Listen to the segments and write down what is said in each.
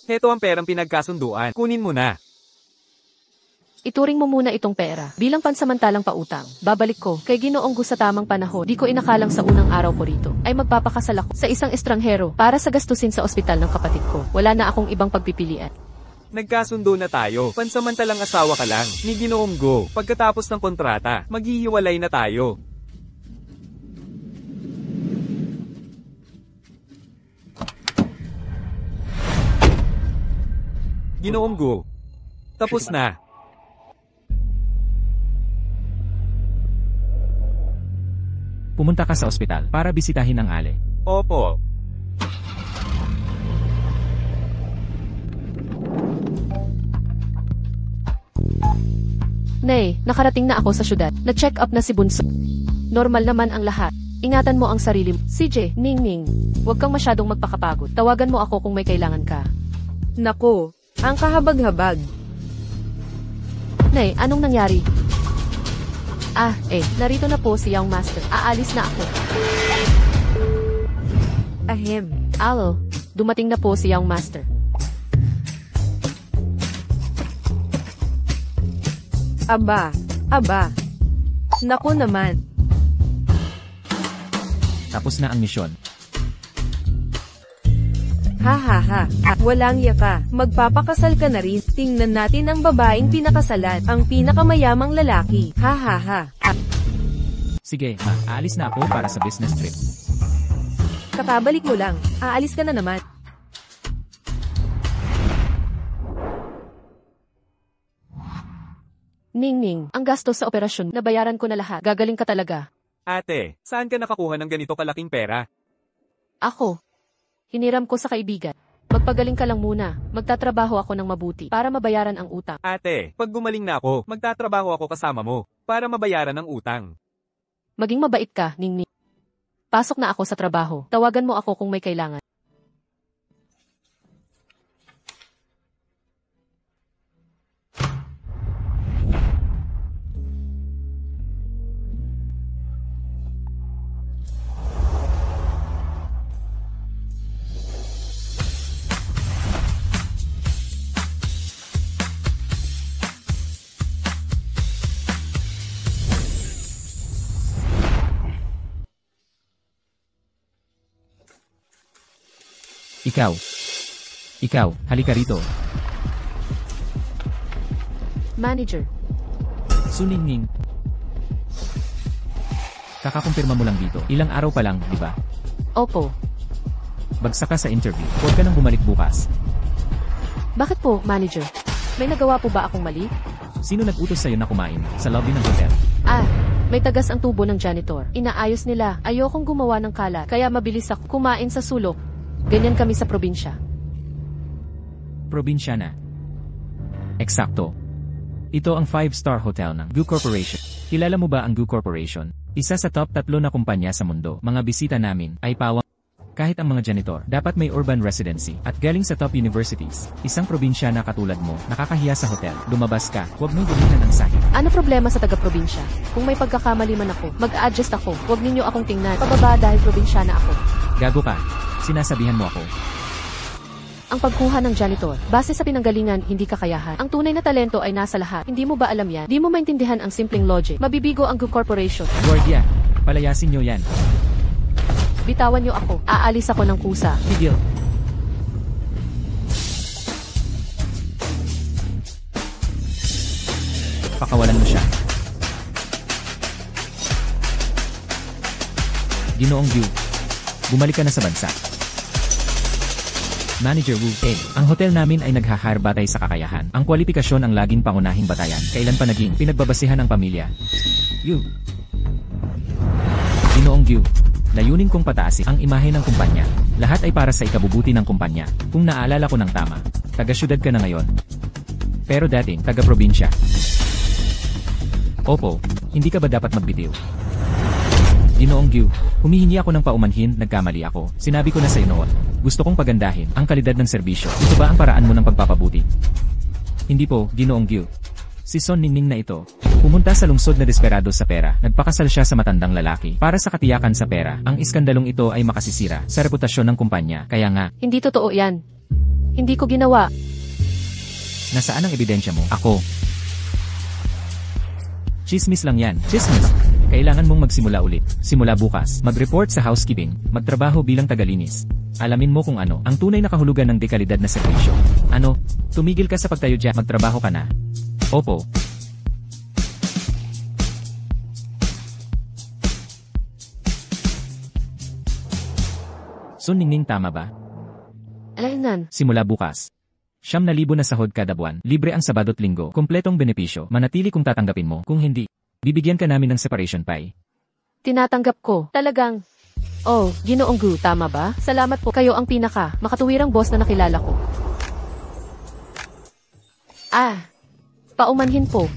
Heto ang perang pinagkasunduan. Kunin mo na. Ituring mo muna itong pera bilang pansamantalang pautang. Babalik ko kay Ginoong Gu sa tamang panahon. Di ko inakalang sa unang araw ko rito ay magpapakasal ako sa isang estranghero para sa gastusin sa ospital ng kapatid ko. Wala na akong ibang pagpipilian. Nagkasundo na tayo. Pansamantalang asawa ka lang ni Ginoong Gu. Pagkatapos ng kontrata, maghihiwalay na tayo. Ginoong Gu. Tapos na. Pumunta ka sa ospital para bisitahin ang Ale. Opo. Nay, nakarating na ako sa syudad. Na-check up na si Bunso. Normal naman ang lahat. Ingatan mo ang sarili mo. CJ, Ningning. Huwag kang masyadong magpakapagod. Tawagan mo ako kung may kailangan ka. Nako, ang kahabag-habag. Nay, anong nangyari? Narito na po si Young Master. Aalis na ako. Ahem. Alo, dumating na po si Young Master. Aba. Naku naman. Tapos na ang misyon. Ha. Walang yaka. Magpapakasal ka na rin. Tingnan natin ang babaeng pinakasalan. Ang pinakamayamang lalaki. Ha. Sige, aalis na ako para sa business trip. Kakabalik mo lang. Aalis ka na naman. Ningning, ang gastos sa operasyon, nabayaran ko na lahat. Gagaling ka talaga. Ate, saan ka nakakuha ng ganito kalaking pera? Ako. Hiniram ko sa kaibigan. Magpagaling ka lang muna. Magtatrabaho ako ng mabuti para mabayaran ang utang. Ate, pag gumaling na ako, magtatrabaho ako kasama mo para mabayaran ang utang. Maging mabait ka, Ningning. Pasok na ako sa trabaho. Tawagan mo ako kung may kailangan. Ikaw, halika rito. Manager. Suningning. Kakakumpirma mo lang dito. Ilang araw pa lang, di ba? Opo. Bagsak ka sa interview. Huwag ka nang bumalik bukas. Bakit po, manager? May nagawa po ba akong mali? Sino nag-utos sa'yo na kumain sa lobby ng hotel? May tagas ang tubo ng janitor. Inaayos nila. Ayokong gumawa ng kalat. Kaya mabilis ako kumain sa sulok. Ganyan kami sa probinsya. Probinsya na. Eksakto. Ito ang 5-star hotel ng Gu Corporation. Kilala mo ba ang Gu Corporation? Isa sa top 3 na kumpanya sa mundo. Mga bisita namin ay pawang. Kahit ang mga janitor, dapat may urban residency at galing sa top universities. Isang probinsya na katulad mo, nakakahiya sa hotel. Lumabas ka, huwag mong gumitan ng sahig. Ano problema sa taga-probinsya? Kung may pagkakamali man ako, mag-a-adjust ako. Huwag ninyo akong tingnan. Pababa dahil probinsya na ako. Gago ka. Sinasabihan mo ako. Ang pagkuha ng janitor, base sa pinanggalingan, hindi kakayahan. Ang tunay na talento ay nasa lahat. Hindi mo ba alam yan? Di mo maintindihan ang simpleng logic. Mabibigo ang Gu Corporation. Guardia, palayasin nyo yan. Bitawan nyo ako. Aalis ako ng kusa. Tigil. Pakawalan mo siya. Ginoong Gu, bumalik ka na sa bansa. Manager Wu, ang hotel namin ay nagha-hire batay sa kakayahan. Ang kwalifikasyon ang laging pangunahing batayan. Kailan pa naging pinagbabasihan ng pamilya? Yu. Ginoong Gu, layunin kong pataasin ang imahe ng kumpanya. Lahat ay para sa ikabubuti ng kumpanya. Kung naalala ko ng tama, taga-syudad ka na ngayon. Pero dating, taga-probinsya. Opo, hindi ka ba dapat magbitiw? Ginoong Gu, humihingi ako ng paumanhin, nagkamali ako. Sinabi ko na sa iyo noon. Gusto kong pagandahin ang kalidad ng serbisyo. Ito ba ang paraan mo ng pagpapabuti? Hindi po, Ginoong Gu. Si Son Ningning na ito, pumunta sa lungsod na desperado sa pera. Nagpakasal siya sa matandang lalaki. Para sa katiyakan sa pera, ang iskandalong ito ay makasisira sa reputasyon ng kumpanya. Kaya nga, Hindi totoo yan. Hindi ko ginawa. Nasaan ang ebidensya mo? Ako. Chismis lang yan. Chismis. Kailangan mong magsimula ulit. Simula bukas, mag-report sa housekeeping, magtrabaho bilang tagalinis. Alamin mo kung ano ang tunay na kahulugan ng dekalidad na serbisyo. Ano? Tumigil ka sa pagtayo dyan. Magtrabaho ka na. Opo. Ningning, tama ba? Alainan. Simula bukas. 9,000 na sahod kada buwan. Libre ang Sabado't Linggo. Kompletong benepisyo. Manatili kung tatanggapin mo. Kung hindi, bibigyan ka namin ng separation pie. Tinatanggap ko. Talagang. Oh, Ginoong Gu, tama ba? Salamat po. Kayo ang pinaka makatuwirang boss na nakilala ko. Paumanhin po.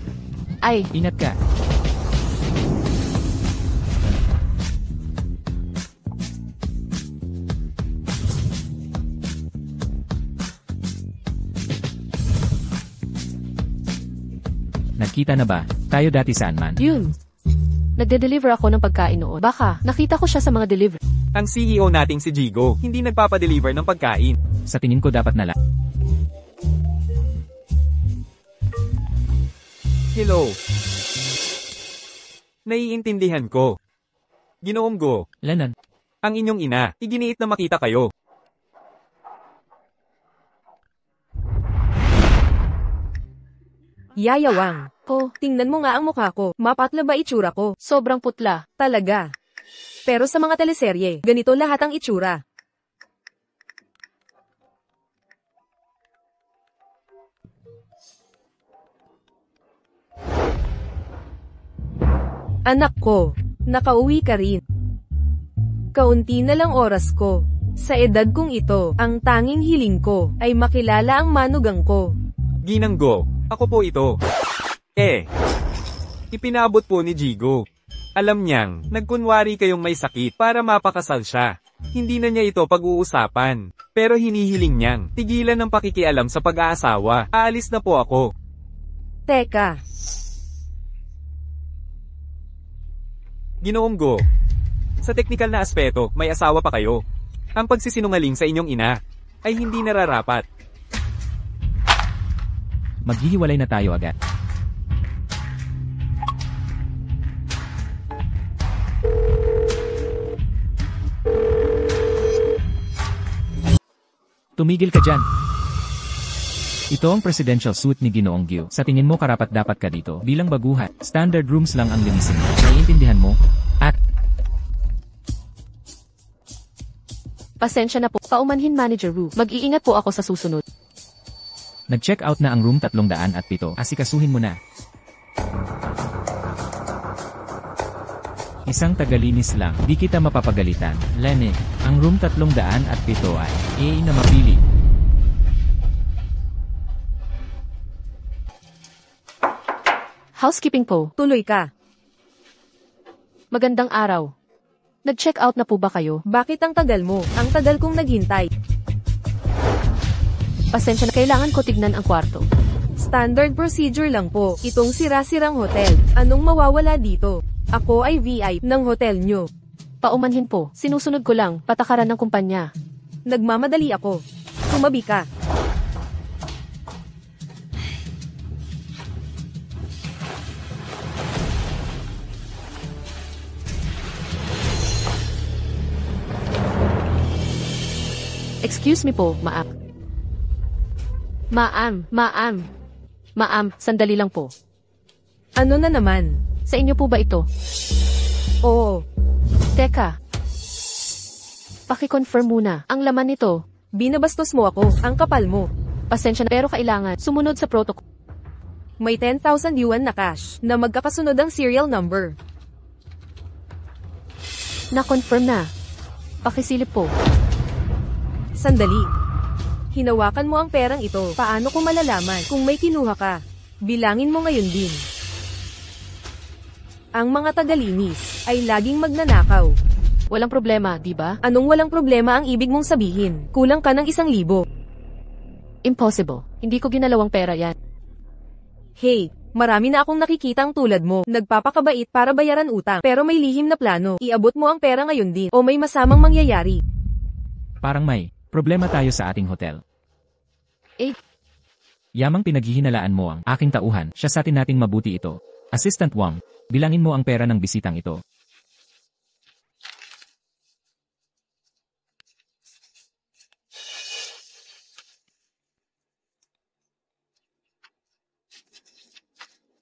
Ay, Ingat ka. Nagkita na ba? Tayo dati saan man? yun. Nagde-deliver ako ng pagkain noon. Baka, nakita ko siya sa mga delivery. Ang CEO nating si Jigo, hindi nagpapadeliver ng pagkain. Sa tingin ko dapat na lang. Hello. Naiintindihan ko. Ginoong Go, Lanan. ang inyong ina, iginiit na makita kayo. Yayawang. Po, Tingnan mo nga ang mukha ko. Mapatla ba itsura ko? sobrang putla. Talaga. Pero sa mga teleserye, ganito lahat ang itsura. Anak ko, nakauwi ka rin. Kaunti na lang oras ko. Sa edad kong ito, ang tanging hiling ko ay makilala ang manugang ko. Ginang Go, ako po ito. Ipinabot po ni Jigo. Alam niyang, nagkunwari kayong may sakit para mapakasal siya. Hindi na niya ito pag-uusapan. Pero hinihiling niyang, tigilan ng pakikialam sa pag-aasawa. Aalis na po ako. Teka, Ginoong Go, sa teknikal na aspeto, may asawa pa kayo. Ang pagsisinungaling sa inyong ina ay hindi nararapat. Maghihiwalay na tayo agad. Tumigil ka dyan. Ito ang presidential suite ni Ginoong Gyu. Sa tingin mo karapat-dapat ka dito bilang baguhan. Standard rooms lang ang linisin mo. Naiintindihan mo? At Pasensya na po. Paumanhin Manager Wu. Mag-iingat po ako sa susunod. nag-check out na ang room 307. Asikasuhin mo na. Isang tagalinis lang, di kita mapapagalitan. Lene, ang room 307 ay na mapili. Housekeeping po. tuloy ka. Magandang araw. Nag-check out na po ba kayo? Bakit ang tagal mo? Ang tagal kong naghintay. Pasensya na, kailangan ko tignan ang kwarto. Standard procedure lang po. Itong sira-sirang hotel. Anong mawawala dito? Ako ay VIP ng hotel nyo. Paumanhin po. Sinusunod ko lang, patakaran ng kumpanya. Nagmamadali ako. Tumabi ka. Excuse me po, ma'am. Ma'am, sandali lang po. Ano na naman? Sa inyo po ba ito? Oo. Teka. Paki-confirm muna. Ang laman nito. Binabastos mo ako. Ang kapal mo. Pasensya na, pero kailangan sumunod sa protocol. May 10,000 yuan na cash na magkakasunod ang serial number. Na-confirm na. Pakisilip po. Sandali. Hinawakan mo ang perang ito. Paano ko malalaman kung may kinuha ka? Bilangin mo ngayon din. Ang mga tagalinis ay laging magnanakaw. Walang problema, di ba? Anong walang problema ang ibig mong sabihin? Kulang ka ng 1,000. Impossible. Hindi ko ginalawang pera yan. Hey, marami na akong nakikitang tulad mo. Nagpapakabait para bayaran utang. Pero may lihim na plano. Iabot mo ang pera ngayon din. O may masamang mangyayari. Parang may problema tayo sa ating hotel. Yamang pinaghihinalaan mo ang aking tauhan, siya sa atin nating mabuti ito. Assistant Wang, bilangin mo ang pera ng bisitang ito.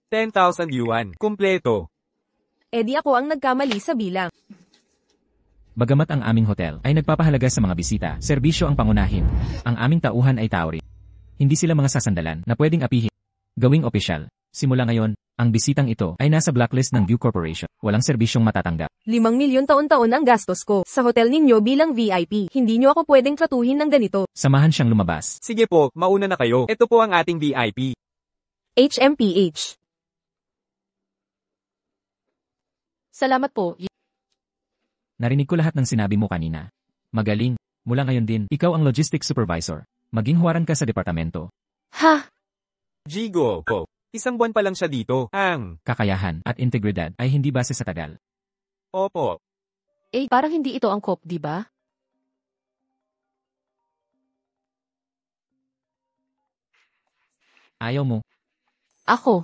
₱10,000. Kumpleto. Di ako ang nagkamali sa bilang. Bagamat ang aming hotel ay nagpapahalaga sa mga bisita, serbisyo ang pangunahin. Ang aming tauhan ay tao rin. Hindi sila mga sasandalan na pwedeng apihin. Gawing opisyal. Simula ngayon, ang bisitang ito ay nasa blacklist ng View Corporation. Walang serbisyong matatanggap. 5 milyon taon-taon ang gastos ko sa hotel ninyo bilang VIP. Hindi nyo ako pwedeng tratuhin ng ganito. Samahan siyang lumabas. Sige po, mauna na kayo. Ito po ang ating VIP. HMPH. Salamat po. Narinig ko lahat ng sinabi mo kanina. Magaling. Mula ngayon din, ikaw ang logistics supervisor. Maging huwaran ka sa departamento. Ha? Jigo po. Isang buwan pa lang siya dito. Ang Kakayahan at integridad ay hindi base sa tagal. Opo. Parang hindi ito angkop, di ba? Ayaw mo. Ako.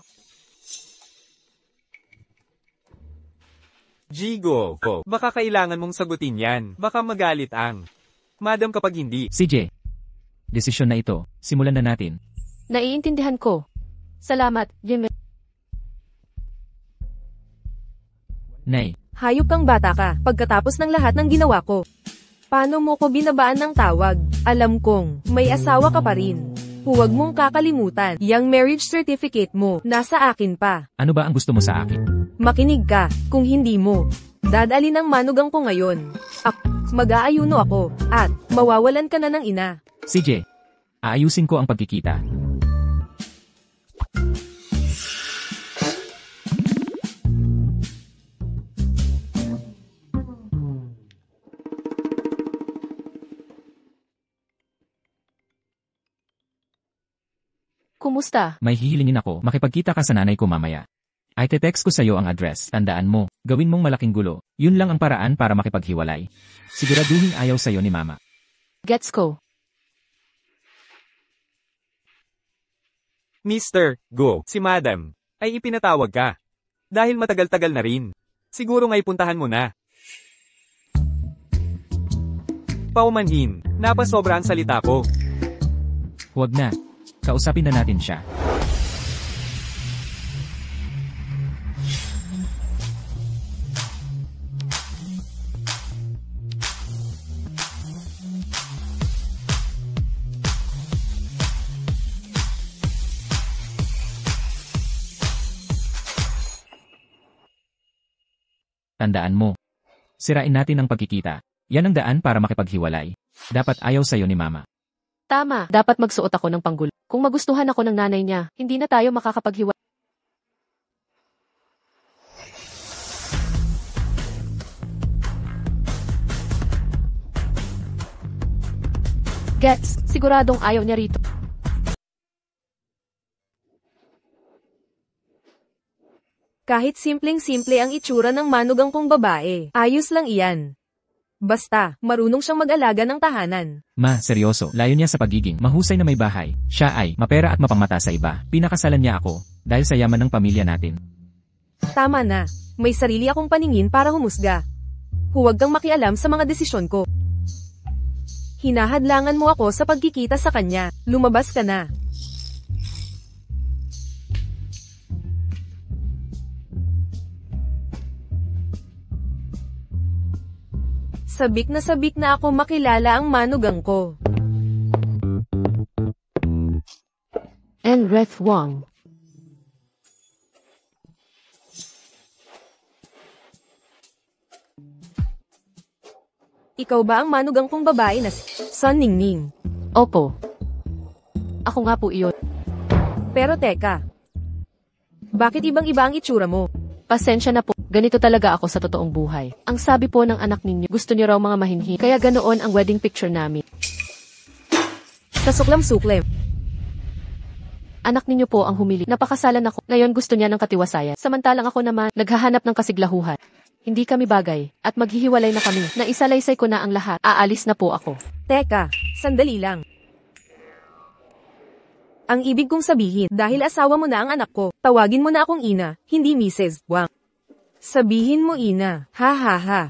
Jigo po. Baka kailangan mong sagutin yan. Baka magalit ang Madam kapag hindi. CJ. Desisyon na ito. Simulan na natin. Naiintindihan ko. Salamat, Jimmy. Nay. Hayop kang bata ka, pagkatapos ng lahat ng ginawa ko. Paano mo ko binabaan ng tawag? Alam kong, may asawa ka pa rin. Huwag mong kakalimutan, yung marriage certificate mo, nasa akin pa. Ano ba ang gusto mo sa akin? Makinig ka, kung hindi mo. Dadalin ang manugang ko ngayon. Mag-aayuno ako, at mawawalan ka na ng ina. CJ. Aayusin ko ang pagkikita. Kumusta? May hihilingin ako, makipagkita ka sa nanay ko mamaya. Ay te-text ko sa'yo ang address, tandaan mo, gawin mong malaking gulo. Yun lang ang paraan para makipaghiwalay. Siguraduhin ayaw sa'yo ni mama. Gets ko. Mr. Go, si Madam, ay ipinatawag ka. Dahil matagal-tagal na rin. Siguro nga'y puntahan mo na. Paumanhin, napasobra ang salita ko. Huwag na. Kausapin na natin siya. Tandaan mo. Sirain natin ang pagkikita. Yan ang daan para makipaghiwalay. Dapat ayaw sa'yo ni mama. Tama, dapat magsuot ako ng panggulo. Kung magustuhan ako ng nanay niya, hindi na tayo makakapaghiwalay. Gets, siguradong ayaw niya rito. Kahit simpleng-simple ang itsura ng manugang kong babae, ayos lang iyan. Basta, marunong siyang mag-alaga ng tahanan. Ma, seryoso, layo niya sa pagiging mahusay na may bahay. Siya ay mapera at mapangmata sa iba. Pinakasalan niya ako, dahil sa yaman ng pamilya natin. Tama na, may sarili akong paningin para humusga. Huwag kang makialam sa mga desisyon ko. Hinahadlangan mo ako sa pagkikita sa kanya, lumabas ka na. Sabik na ako makilala ang manugang ko. Enreth Wang. Ikaw ba ang manugang kong babae na si Son Ningning? Opo. Ako nga po iyon. Pero teka. Bakit ibang-iba ang itsura mo? Pasensya na po, ganito talaga ako sa totoong buhay. Ang sabi po ng anak ninyo, gusto niyo raw mga mahinhin, kaya ganoon ang wedding picture namin. Kasuklam-suklem. Anak ninyo po ang humili. Napakasalan ako, ngayon gusto niya ng katiwasayan. Samantalang ako naman, naghahanap ng kasiglahuhan. Hindi kami bagay, at maghihiwalay na kami. Naisalaysay ko na ang lahat, aalis na po ako. Teka, sandali lang. Ang ibig kong sabihin, dahil asawa mo na ang anak ko, tawagin mo na akong ina, hindi Mrs. Wang. Sabihin mo ina, ha ha ha.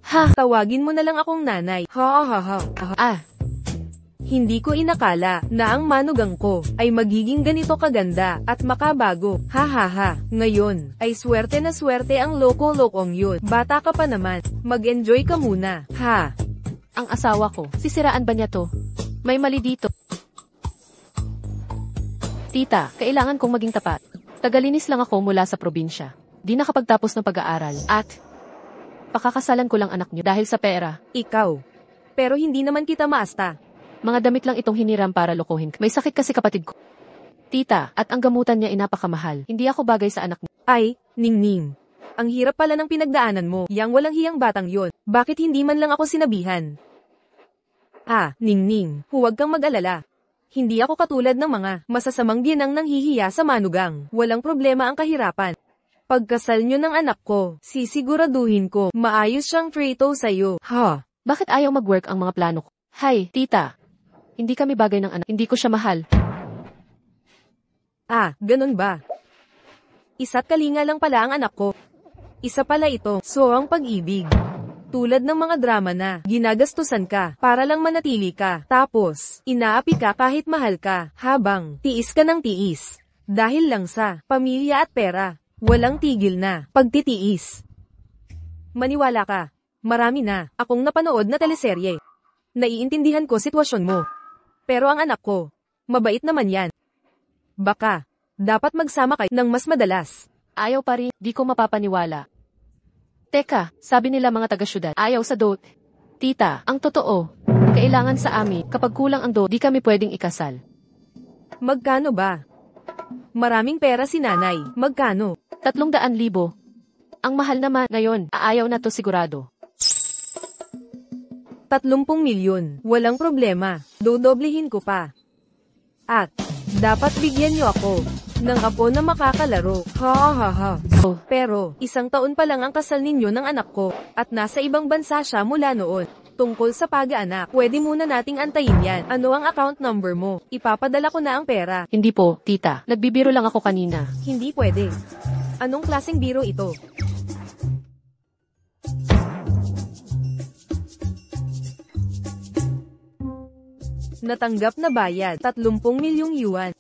Ha? Tawagin mo na lang akong nanay, ha ha ha. Ah, Hindi ko inakala na ang manugang ko ay magiging ganito kaganda at makabago. Ha ha ha. Ngayon, ay swerte na swerte ang loko-lokong yun. Bata ka pa naman. Mag-enjoy ka muna. Ha. ang asawa ko. Sisiraan ba niya to? May mali dito. Tita, kailangan kong maging tapat. Tagalinis lang ako mula sa probinsya. Di nakapagtapos ng pag-aaral. At pakakasalan ko lang anak niyo dahil sa pera. Ikaw. Pero hindi naman kita maasta. Mga damit lang itong hiniram para lokohin. May sakit kasi kapatid ko. Tita, at ang gamutan niya ay napakamahal. Hindi ako bagay sa anak niya. Ay, Ningning. Ang hirap pala ng pinagdaanan mo. Yang walang hiyang batang yon. Bakit hindi man lang ako sinabihan? Ah, Ningning, huwag kang mag-alala. Hindi ako katulad ng mga masasamang biyanang nanghihiya sa manugang. Walang problema ang kahirapan. Pagkasal nyo ng anak ko, sisiguraduhin ko, maayos siyang trito sa'yo. Ha? Bakit ayaw mag-work ang mga plano ko? Hay, tita. Hindi kami bagay ng anak. Hindi ko siya mahal. Ah, ganun ba? Isa't kalinga lang pala ang anak ko. Isa pala ito, so ang pag-ibig. Tulad ng mga drama na, ginagastusan ka, para lang manatili ka. Tapos, inaapi ka kahit mahal ka, habang, tiis ka ng tiis. Dahil lang sa, pamilya at pera. Walang tigil na, pagtitiis. Maniwala ka. Marami na, akong napanood na teleserye. Naiintindihan ko sitwasyon mo. Pero ang anak ko, mabait naman yan. Baka, dapat magsama kayo ng mas madalas. Ayaw pa rin, di ko mapapaniwala. Teka, sabi nila mga taga-syudad, ayaw sa dot. Tita, ang totoo, kailangan sa amin, kapag kulang ang dot, di kami pwedeng ikasal. Magkano ba? Maraming pera si nanay, magkano? 300,000. Ang mahal naman, ngayon, aayaw na to sigurado. 30 milyon, walang problema, dodoblihin ko pa. At, dapat bigyan niyo ako ng apo na makakalaro. Ha ha ha. Oh, Pero, 1 taon pa lang ang kasal ninyo ng anak ko, at nasa ibang bansa siya mula noon. Tungkol sa pag-aanak, pwede muna nating antayin yan. Ano ang account number mo? Ipapadala ko na ang pera. hindi po, tita. Nagbibiro lang ako kanina. Hindi pwede. Anong klaseng biro ito? Natanggap na bayad, 30 milyong yuan.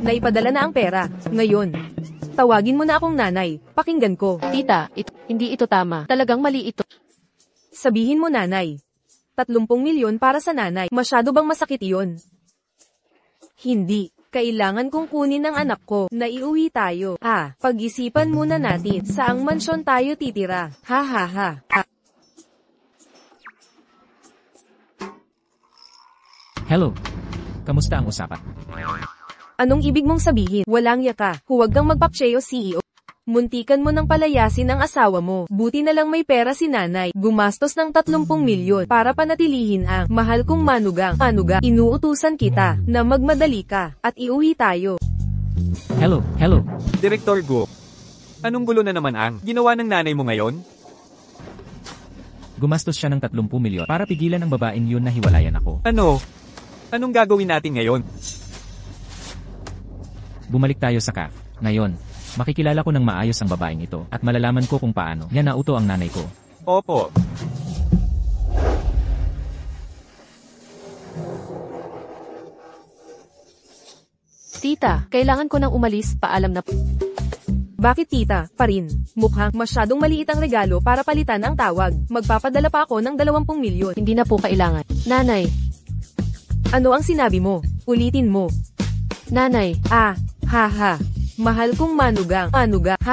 Naipadala na ang pera. Ngayon, tawagin mo na akong nanay, pakinggan ko. Tita, hindi ito tama. Talagang mali ito. Sabihin mo nanay. 30 milyon para sa nanay, masyado bang masakit iyon? Hindi. Kailangan kong kunin ang anak ko, na iuwi tayo. Ah, pag-isipan muna natin, saang mansyon tayo titira. Ha ha ha. Hello. Kamusta ang usapan? Anong ibig mong sabihin? Walang yaka, huwag kang magpakcheyo CEO. Muntikan mo nang palayasin ang asawa mo. Buti na lang may pera si nanay. Gumastos ng 30 milyon para panatilihin ang mahal kong manugang. Inuutusan kita na magmadali ka at iuwi tayo. Hello. Direktor Go. Anong gulo na naman ang ginawa ng nanay mo ngayon? Gumastos siya ng 30 milyon para pigilan ang babaeng yun na hiwalayan ako. Ano? Anong gagawin natin ngayon? Bumalik tayo sa CAF. Ngayon, makikilala ko ng maayos ang babaeng ito at malalaman ko kung paano niya nauto ang nanay ko. Opo. Tita, kailangan ko nang umalis, paalam na po. Bakit tita, pa rin? Mukhang masyadong maliit ang regalo para palitan ang tawag. Magpapadala pa ako ng 20 milyon. Hindi na po kailangan. Nanay, Ano ang sinabi mo? Ulitin mo. nanay, Ah, ha ha. Mahal kong manugang. Ha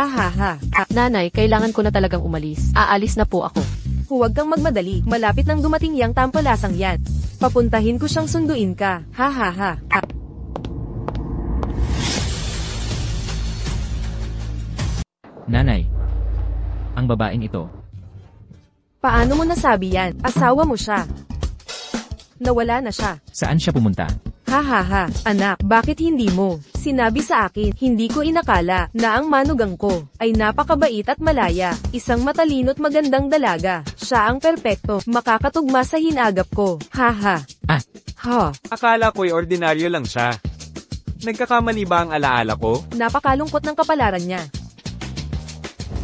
ha ha. nanay, kailangan ko na talagang umalis. Aalis na po ako. Huwag kang magmadali. Malapit nang dumating yang tampalasang yan. Papuntahin ko siyang sunduin ka. Ha ha ha. Nanay. Ang babaeng ito. Paano mo nasabi yan? Asawa mo siya. Nawala na siya. Saan siya pumunta? Ha ha ha. Anak, bakit hindi mo sinabi sa akin? Hindi ko inakala na ang manugang ko ay napakabait at malaya. Isang matalino't magandang dalaga. Siya ang perpekto. Makakatugma sa hinagap ko. Ha ha. Ah. Ha. Akala ko'y ordinaryo lang siya. Nagkakamali ba ang alaala ko? Napakalungkot ng kapalaran niya.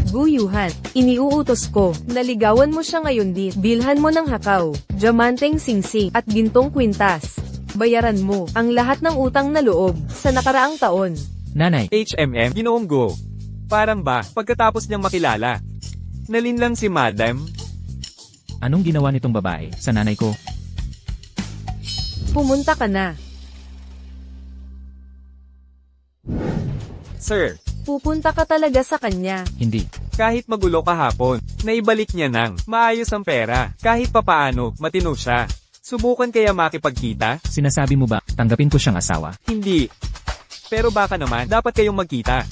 Guyuhan, iniuutos ko, naligawan mo siya ngayon bilhan mo ng hakaw, diamanteng singsing, at gintong kwintas. Bayaran mo ang lahat ng utang na loob sa nakaraang taon. Nanay, Ginoong Go. Parang ba, pagkatapos niyang makilala. Nalinlang si Madam. anong ginawa nitong babae sa nanay ko? Pumunta ka na. Sir, Pupunta ka talaga sa kanya. Hindi. kahit magulo kahapon, naibalik niya ng maayos ang pera. Kahit papaano, matino siya. Subukan kaya makipagkita? Sinasabi mo ba, tanggapin ko siyang asawa? Hindi. Pero baka naman, dapat kayong magkita.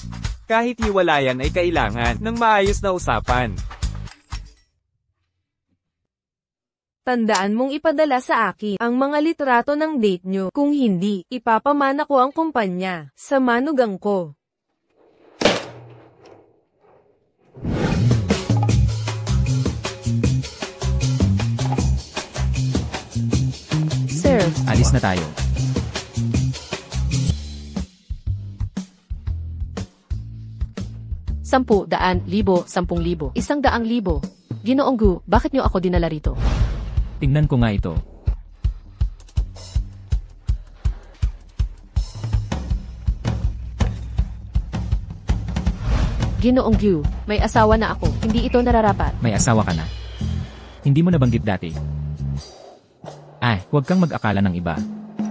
Kahit hiwalayan ay kailangan ng maayos na usapan. Tandaan mong ipadala sa akin ang mga litrato ng date nyo. Kung hindi, ipapamana ko ang kumpanya sa manugang ko. Sir, Alis na tayo. Sampu, daan, libo, 10,000, 100,000. Ginoong Gu, bakit niyo ako dinala rito? Tingnan ko nga ito. Ginoong Gu, may asawa na ako, hindi ito nararapat. May asawa ka na. Hindi mo nabanggit dati. Ay, huwag kang mag-akala ng iba.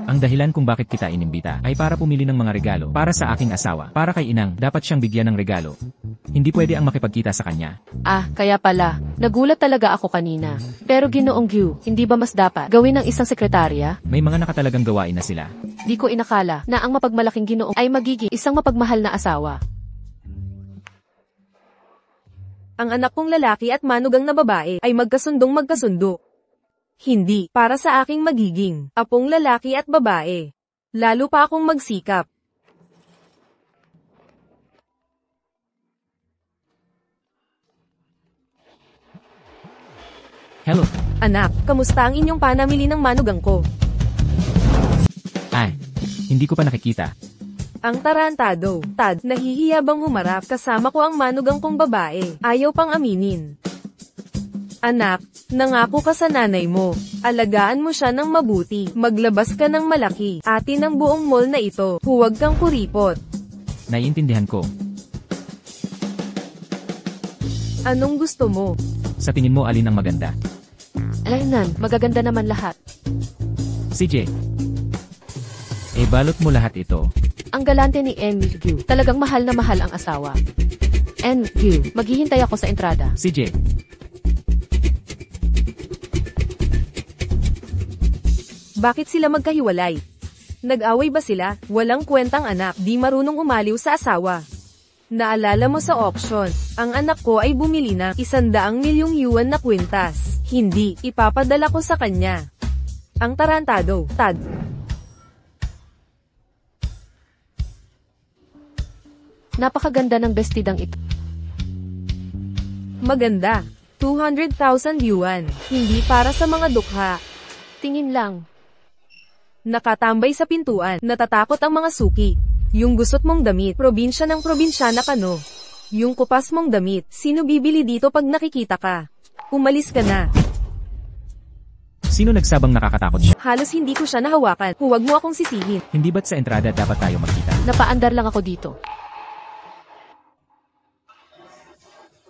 Ang dahilan kung bakit kita inimbita ay para pumili ng mga regalo para sa aking asawa. Para kay inang, dapat siyang bigyan ng regalo. Hindi pwede ang makipagkita sa kanya. Ah, kaya pala, nagulat talaga ako kanina. Pero Ginoong Gu, hindi ba mas dapat gawin ng isang sekretarya? May mga nakatalagang gawain na sila. Di ko inakala na ang mapagmalaking Ginoong ay magiging isang mapagmahal na asawa. Ang anak kong lalaki at manugang na babae ay magkasundo. Hindi para sa aking magiging apong lalaki at babae. Lalo pa akong magsikap. Hello? Anak, kamusta ang inyong panamili ng manugang ko? Ay, hindi ko pa nakikita. Ang tarantado, Tad, nahihiya bang humarap kasama ko ang manugang kong babae? Ayaw pang aminin. Anak, nangako ka sa nanay mo. Alagaan mo siya ng mabuti. Maglabas ka ng malaki. Atin ang buong mall na ito. Huwag kang kuripot. Naiintindihan ko. Anong gusto mo? Sa tingin mo alin ang maganda? Alaynan, magaganda naman lahat. CJ. Balot mo lahat ito. Ang galante ni Gu, talagang mahal na mahal ang asawa. Gu, maghihintay ako sa entrada. CJ. Bakit sila magkahiwalay? Nag-away ba sila? Walang kwentang anak, di marunong umaliw sa asawa. Naalala mo sa auction, ang anak ko ay bumili ng 100 milyong yuan na kwintas. Hindi, ipapadala ko sa kanya. Ang tarantado, Tad. Napakaganda ng bestidang ito. Maganda. 200,000 yuan. Hindi para sa mga dukha. Tingin lang. Nakatambay sa pintuan, natatakot ang mga suki. Yung gusot mong damit, probinsya ng probinsyana ka no. Yung kupas mong damit, sino bibili dito pag nakikita ka? Umalis ka na. Sino nagsabang nakakatakot siya? Halos hindi ko siya nahawakan. Huwag mo akong sisihin. Hindi ba't sa entrada dapat tayo magkita? Napaandar lang ako dito.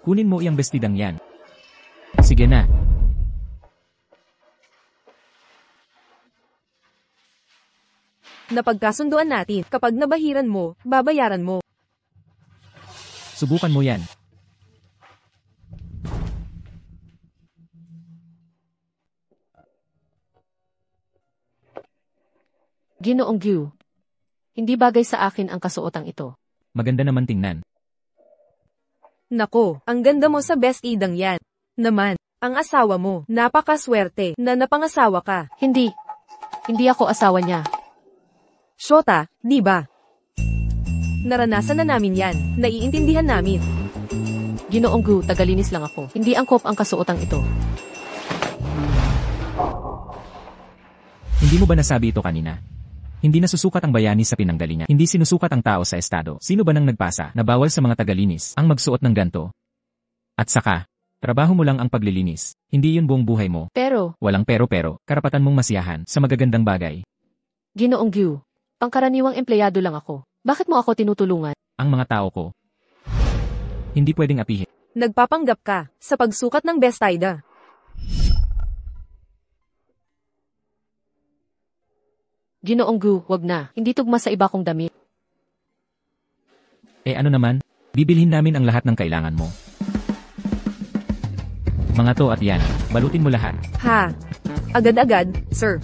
Kunin mo iyang bestidang yan. Sige na. Napagkasunduan natin, kapag nabahiran mo, babayaran mo. Subukan mo yan. Ginoong Gu, hindi bagay sa akin ang kasuotang ito. Maganda naman tingnan. Nako, ang ganda mo sa best idang yan. Naman, ang asawa mo, napakaswerte na napangasawa ka. Hindi. Hindi ako asawa niya. Shota, di ba? Naranasan na namin yan. Naiintindihan namin. Ginoong Gu, tagalinis lang ako. Hindi angkop ang kasuotang ito. Hindi mo ba nasabi ito kanina? Hindi nasusukat ang bayani sa pinanggalingan. Hindi sinusukat ang tao sa estado. Sino ba nang nagpasa na bawal sa mga tagalinis ang magsuot ng ganto? At saka, trabaho mo lang ang paglilinis. Hindi yun buong buhay mo. Pero, Walang pero, karapatan mong masiyahan sa magagandang bagay. Ginoong Gyu, pangkaraniwang empleyado lang ako. Bakit mo ako tinutulungan? Ang mga tao ko, hindi pwedeng apihin. Nagpapanggap ka sa pagsukat ng Bestida. Ginoong Gyu, wag na. Hindi tugma sa iba kong damit. Ano naman? Bibilhin namin ang lahat ng kailangan mo. Mga to at yan, balutin mo lahat. Ha? Agad-agad, sir.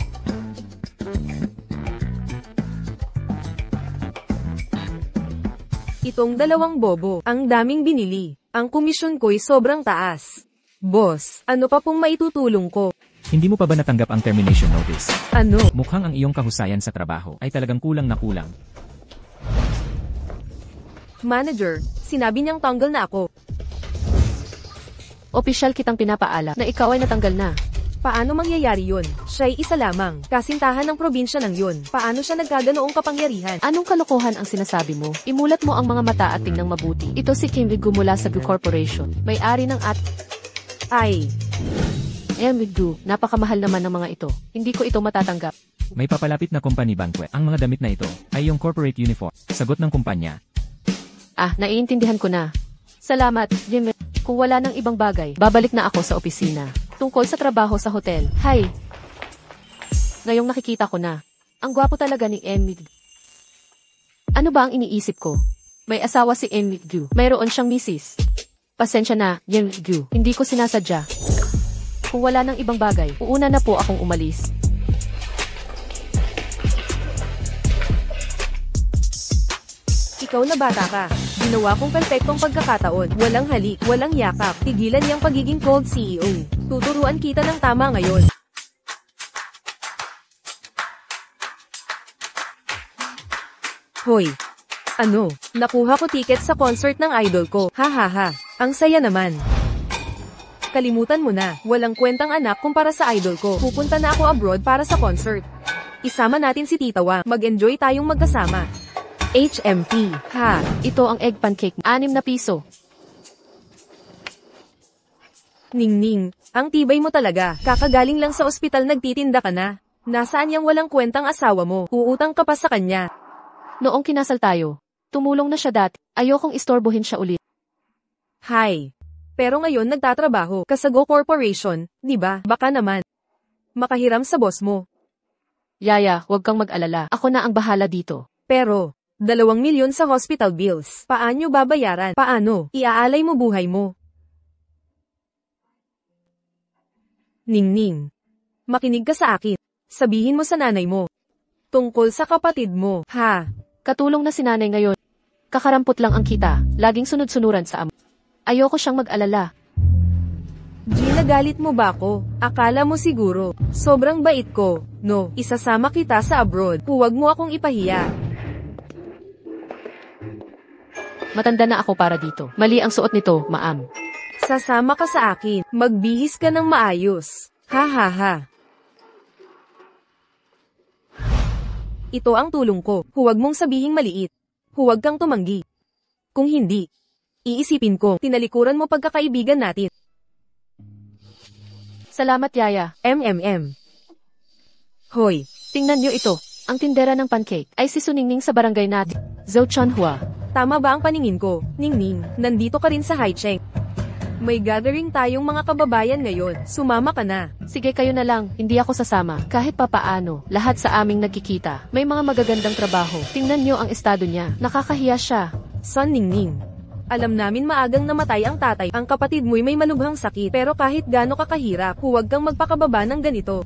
Itong dalawang bobo, ang daming binili. Ang komisyon ko'y sobrang taas. Boss, ano pa pong maitutulong ko? Hindi mo pa ba natanggap ang termination notice? Ano? Mukhang ang iyong kahusayan sa trabaho ay talagang kulang na kulang. Manager, sinabi niyang tanggal na ako. Opisyal kitang pinapaalam na ikaw ay natanggal na. Paano mangyayari yun? Siya'y isa lamang. Kasintahan ng probinsya ng yun. Paano siya nagkaganoong kapangyarihan? Anong kalokohan ang sinasabi mo? Imulat mo ang mga mata at tingnan mabuti. Ito si Kim Wig-gu mula sa Gu Corporation. May-ari ng Ay, Wig-gu, napakamahal naman ng mga ito. Hindi ko ito matatanggap. May papalapit na company banquet. Ang mga damit na ito ay yung corporate uniform. Sagot ng kumpanya. Naiintindihan ko na. Salamat, Jim. Kung wala nang ibang bagay, babalik na ako sa opisina. Tungkol sa trabaho sa hotel. Hi! Ngayong nakikita ko na. Ang gwapo talaga ni Wig-gu. Ano ba ang iniisip ko? May asawa si Wig-gu. Mayroon siyang misis. Pasensya na, Wig-gu. Hindi ko sinasadya. Kung wala nang ibang bagay, uuna na po akong umalis. ikaw na bata ka. Ginawa kong perfectong pagkakataon. Walang halik, walang yakap. Tigilan niyang pagiging cold CEO. Tuturuan kita ng tama ngayon. Hoy. Ano? Nakuha ko ticket sa concert ng idol ko. Ha ha ha. Ang saya naman. Kalimutan mo na. Walang kwentang anak kumpara sa idol ko. Pupunta na ako abroad para sa concert. Isama natin si Tita Wa. Mag-enjoy tayong magkasama. HMP. Ha. Ito ang egg pancake. 6 na piso. Ningning, ang tibay mo talaga. Kakagaling lang sa ospital nagtitinda ka na. Nasaan yang walang kwentang asawa mo? Uutang ka pa sa kanya. Noong kinasal tayo, tumulong na siya dati. Ayokong istorbohin siya ulit. Hi. Pero ngayon nagtatrabaho ka sa Go Corporation, di ba? Baka naman makahiram sa boss mo. Yaya, huwag kang mag-alala. Ako na ang bahala dito. Pero 2 milyon sa hospital bills. Paano babayaran? Paano? Iaalay mo buhay mo. Ningning. Makinig ka sa akin. Sabihin mo sa nanay mo. Tungkol sa kapatid mo. Ha? Katulong na si nanay ngayon. Kakarampot lang ang kita. Laging sunod-sunuran sa amo. Ayoko siyang mag-alala. Gina, galit mo ba ako? Akala mo siguro. Sobrang bait ko. No, isasama kita sa abroad. Huwag mo akong ipahiya. Matanda na ako para dito. Mali ang suot nito, maam. Sasama ka sa akin. Magbihis ka ng maayos. Ha ha ha. Ito ang tulong ko. Huwag mong sabihing maliit. Huwag kang tumanggi. Kung hindi, iisipin ko, tinalikuran mo pagkakaibigan natin. Salamat, Yaya. Hoy, Tingnan niyo ito. Ang tindera ng pancake ay si Suningning sa barangay natin. Zhou Chanhua. tama ba ang paningin ko? Ningning, nandito ka rin sa Haicheng. May gathering tayong mga kababayan ngayon. Sumama ka na. Sige, kayo na lang. Hindi ako sasama. Kahit papaano, lahat sa aming nagkikita. May mga magagandang trabaho. Tingnan niyo ang estado niya. Nakakahiya siya. Son Ningning. Alam namin maagang namatay ang tatay. Ang kapatid mo'y may malubhang sakit. Pero kahit gaano kakahirap, huwag kang magpakababa ng ganito.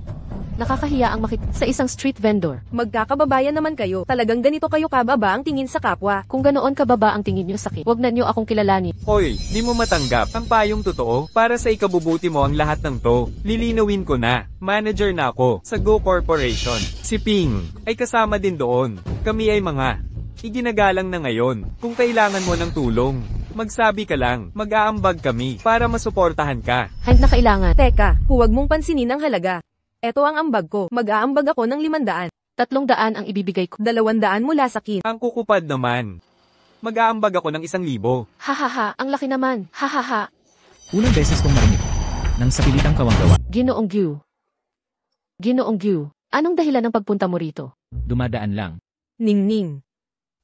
Nakakahiya ang makita sa isang street vendor. Magkakababayan naman kayo. Talagang ganito kayo kababa ang tingin sa kapwa. Kung ganoon kababa ang tingin niyo sa akin, huwag na niyo akong kilalanin. Hoy, di mo matanggap ang payong totoo para sa ikabubuti mo ang lahat ng to. Lilinawin ko na, manager na ako sa Go Corporation. Si Ping ay kasama din doon. Kami ay mga iginagalang na ngayon. Kung kailangan mo ng tulong, magsabi ka lang, mag-aambag kami para masuportahan ka. Hand na kailangan. Teka, huwag mong pansinin ang halaga. Eto ang ambag ko. Mag-aambag ako ng 500. 300 ang ibibigay ko. 200 mula sa kin. Ang kukupad naman. Mag-aambag ako ng 1,000. Hahaha, ang laki naman. Hahaha. Unang beses kong marinig. Nang sa pilitang kawang gawa. Ginoong Gyu. Ginoong Gyu, anong dahilan ng pagpunta mo rito? Dumadaan lang. Ningning.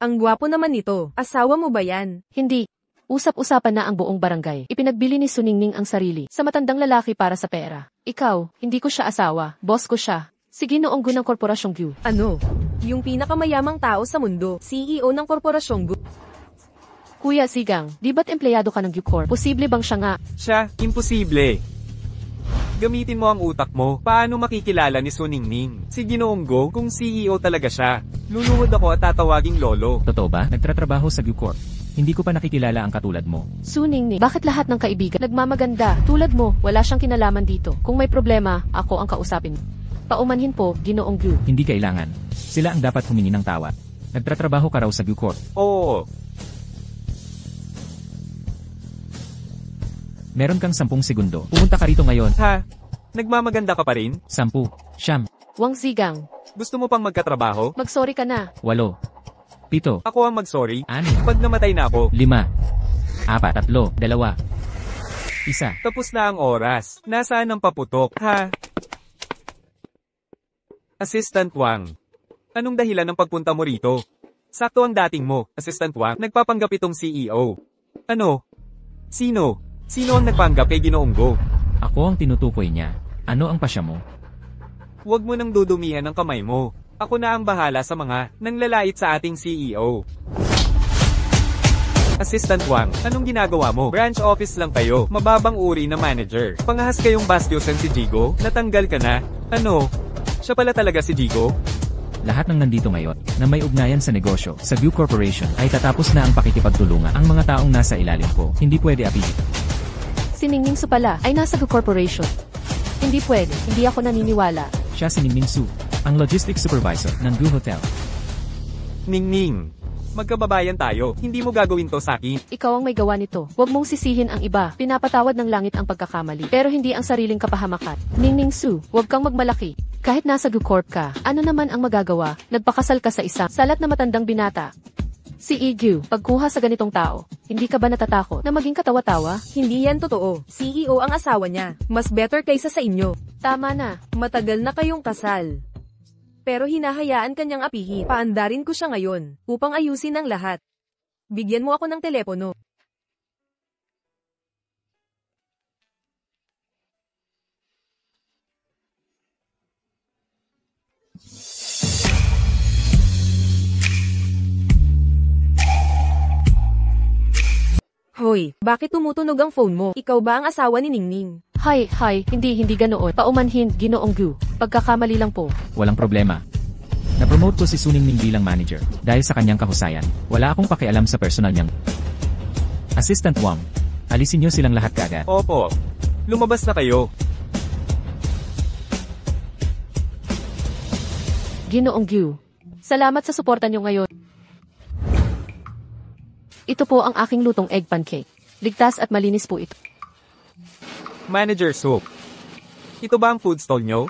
Ang gwapo naman nito. Asawa mo ba yan? Hindi. Usap-usapan na ang buong barangay. Ipinagbili ni Suningning ang sarili sa matandang lalaki para sa pera. Ikaw, hindi ko siya asawa. Boss ko siya. Si Ginoong Gu ng Korporasyong Gyu. Ano? Yung pinakamayamang tao sa mundo. CEO ng korporasyong Gu. Kuya Sigang, di ba't empleyado ka ng Gyu Corp? Posible bang siya nga? Siya, imposible. Gamitin mo ang utak mo. Paano makikilala ni Suningning? Si Ginoong Go, kung CEO talaga siya. Luluhod ako at tatawaging lolo. Totoo ba? Nagtatrabaho sa Gyu Corp. Hindi ko pa nakikilala ang katulad mo. Suningning, bakit lahat ng kaibigan nagmamaganda? Tulad mo, wala siyang kinalaman dito. Kung may problema, ako ang kausapin. Paumanhin po, Ginoong Gyu. Hindi kailangan. Sila ang dapat humingi ng tawad. Nagtatrabaho ka raw sa Gyu Corp. Oo. Meron kang 10 segundo. Pumunta ka rito ngayon. Ha? Nagmamaganda ka pa rin? 10, Siyam, Wang Zigang, Gusto mo pang magkatrabaho? magsorry ka na. 8, 7, Ako ang mag-sorry. 6, Pag namatay na ako, 5, 4, 3, 2, 1. tapos na ang oras. Nasaan ang paputok? Ha? Assistant Wang. Anong dahilan ng pagpunta mo rito? Sakto ang dating mo, Assistant Wang. Nagpapanggap itong CEO. Ano? Sino? Sino ang nagpanggap kay Ginoong Go? Ako ang tinutukoy niya. Ano ang pasya mo? Huwag mo nang dudumihan ang kamay mo. Ako na ang bahala sa mga nanglalait sa ating CEO. Assistant Wang, anong ginagawa mo? Branch office lang kayo, mababang uri na manager. Pangahas kayong Bastiosan si Jigo, natanggal ka na. Ano? Siya pala talaga si Jigo? Lahat ng nandito ngayon na may ugnayan sa negosyo sa Gyu Corporation ay tatapos na ang pakikipagtulungan. Ang mga taong nasa ilalim ko, hindi pwede apihin. Si Ningning Su pala ay nasa Gyu Corporation. Hindi pwede, hindi ako naniniwala. Siya si Ningning Su, ang logistics supervisor ng Gyu Hotel. Ningning. Magkababayan tayo, hindi mo gagawin to sa akin. Ikaw ang may gawa nito. Huwag mong sisihin ang iba. Pinapatawad ng langit ang pagkakamali. Pero hindi ang sariling kapahamakan. Ningning Su, huwag kang magmalaki. Kahit nasa Gyu Corp ka, ano naman ang magagawa? Nagpakasal ka sa isang salat na matandang binata. Si Igyu, pagkuha sa ganitong tao, hindi ka ba natatakot na maging katawa-tawa? Hindi yan totoo. CEO ang asawa niya. Mas better kaysa sa inyo. Tama na. Matagal na kayong kasal. Pero hinahayaan kanyang apihin. Paandarin ko siya ngayon, upang ayusin ang lahat. Bigyan mo ako ng telepono. Hoy, bakit tumutunog ang phone mo? Ikaw ba ang asawa ni Ningning? Hi, hindi ganoon. Paumanhin, Ginoong Gyu. Pagkakamali lang po. Walang problema. Na-promote ko si Suningning bilang manager dahil sa kanyang kahusayan. Wala akong pakialam sa personal niyang. Assistant Wang, alisin niyo silang lahat kaagad. Opo. Lumabas na kayo. Ginoong Gyu. Salamat sa suporta niyo ngayon. Ito po ang aking lutong egg pancake. Ligtas at malinis po ito. Manager Soup. Ito ba ang food stall nyo?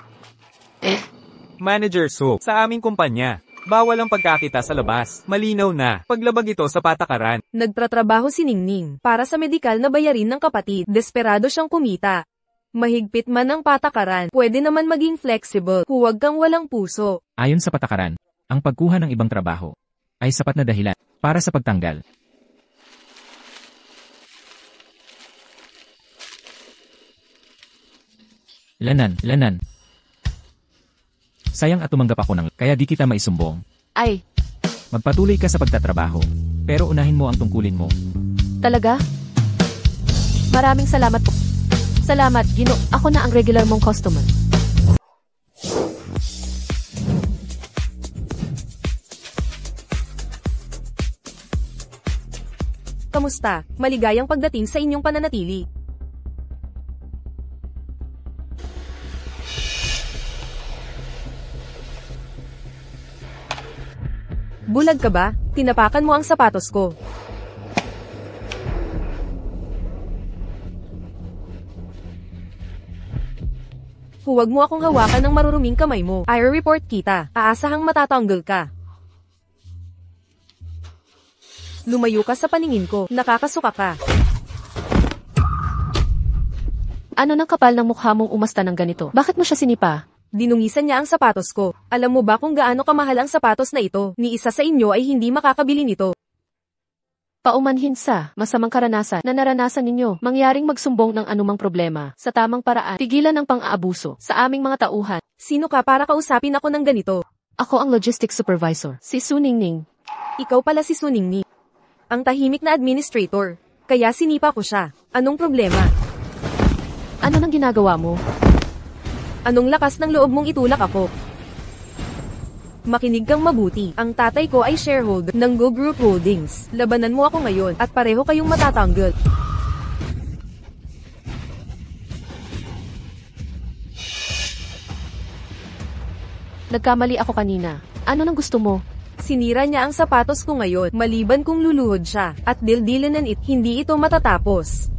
Manager Soup. Sa aming kumpanya. Bawal ang pagkakita sa labas. Malinaw na. Paglabag ito sa patakaran. Nagtratrabaho si Ningning para sa medikal na bayarin ng kapatid. Desperado siyang kumita. Mahigpit man ang patakaran, pwede naman maging flexible. Huwag kang walang puso. Ayon sa patakaran, ang pagkuha ng ibang trabaho ay sapat na dahilan para sa pagtanggal. Lanan. Sayang at tumanggap ako ng kaya di kita maisumbong. Ay, Magpatuloy ka sa pagtatrabaho, pero unahin mo ang tungkulin mo. talaga? Maraming salamat po. Salamat, Gino. Ako na ang regular mong customer. Kamusta? Maligayang pagdating sa inyong pananatili. Bulag ka ba? Tinapakan mo ang sapatos ko. Huwag mo akong hawakan ng maruruming kamay mo. I-report kita. Aasahang matatanggal ka. Lumayo ka sa paningin ko. Nakakasuka ka. Ano ng kapal ng mukha mong umasta ng ganito? Bakit mo siya sinipa? Dinungisan niya ang sapatos ko. Alam mo ba kung gaano kamahal ang sapatos na ito? Ni isa sa inyo ay hindi makakabili nito. Paumanhin sa masamang karanasan na naranasan ninyo, mangyaring magsumbong ng anumang problema sa tamang paraan, tigilan ng pang-aabuso sa aming mga tauhan. Sino ka para kausapin ako ng ganito? Ako ang logistics supervisor, si Su Ningning. Ikaw pala si Suningni. Ang tahimik na administrator. Kaya sinipa ko siya. Anong problema? Ano nang ginagawa mo? Anong lakas ng loob mong itulak ako? Makinig kang mabuti. Ang tatay ko ay shareholder ng Go Group Holdings. Labanan mo ako ngayon at pareho kayong matatanggal. Nagkamali ako kanina. Ano nang gusto mo? Sinira niya ang sapatos ko ngayon, maliban kung luluhod siya, at dildilanan hindi ito matatapos.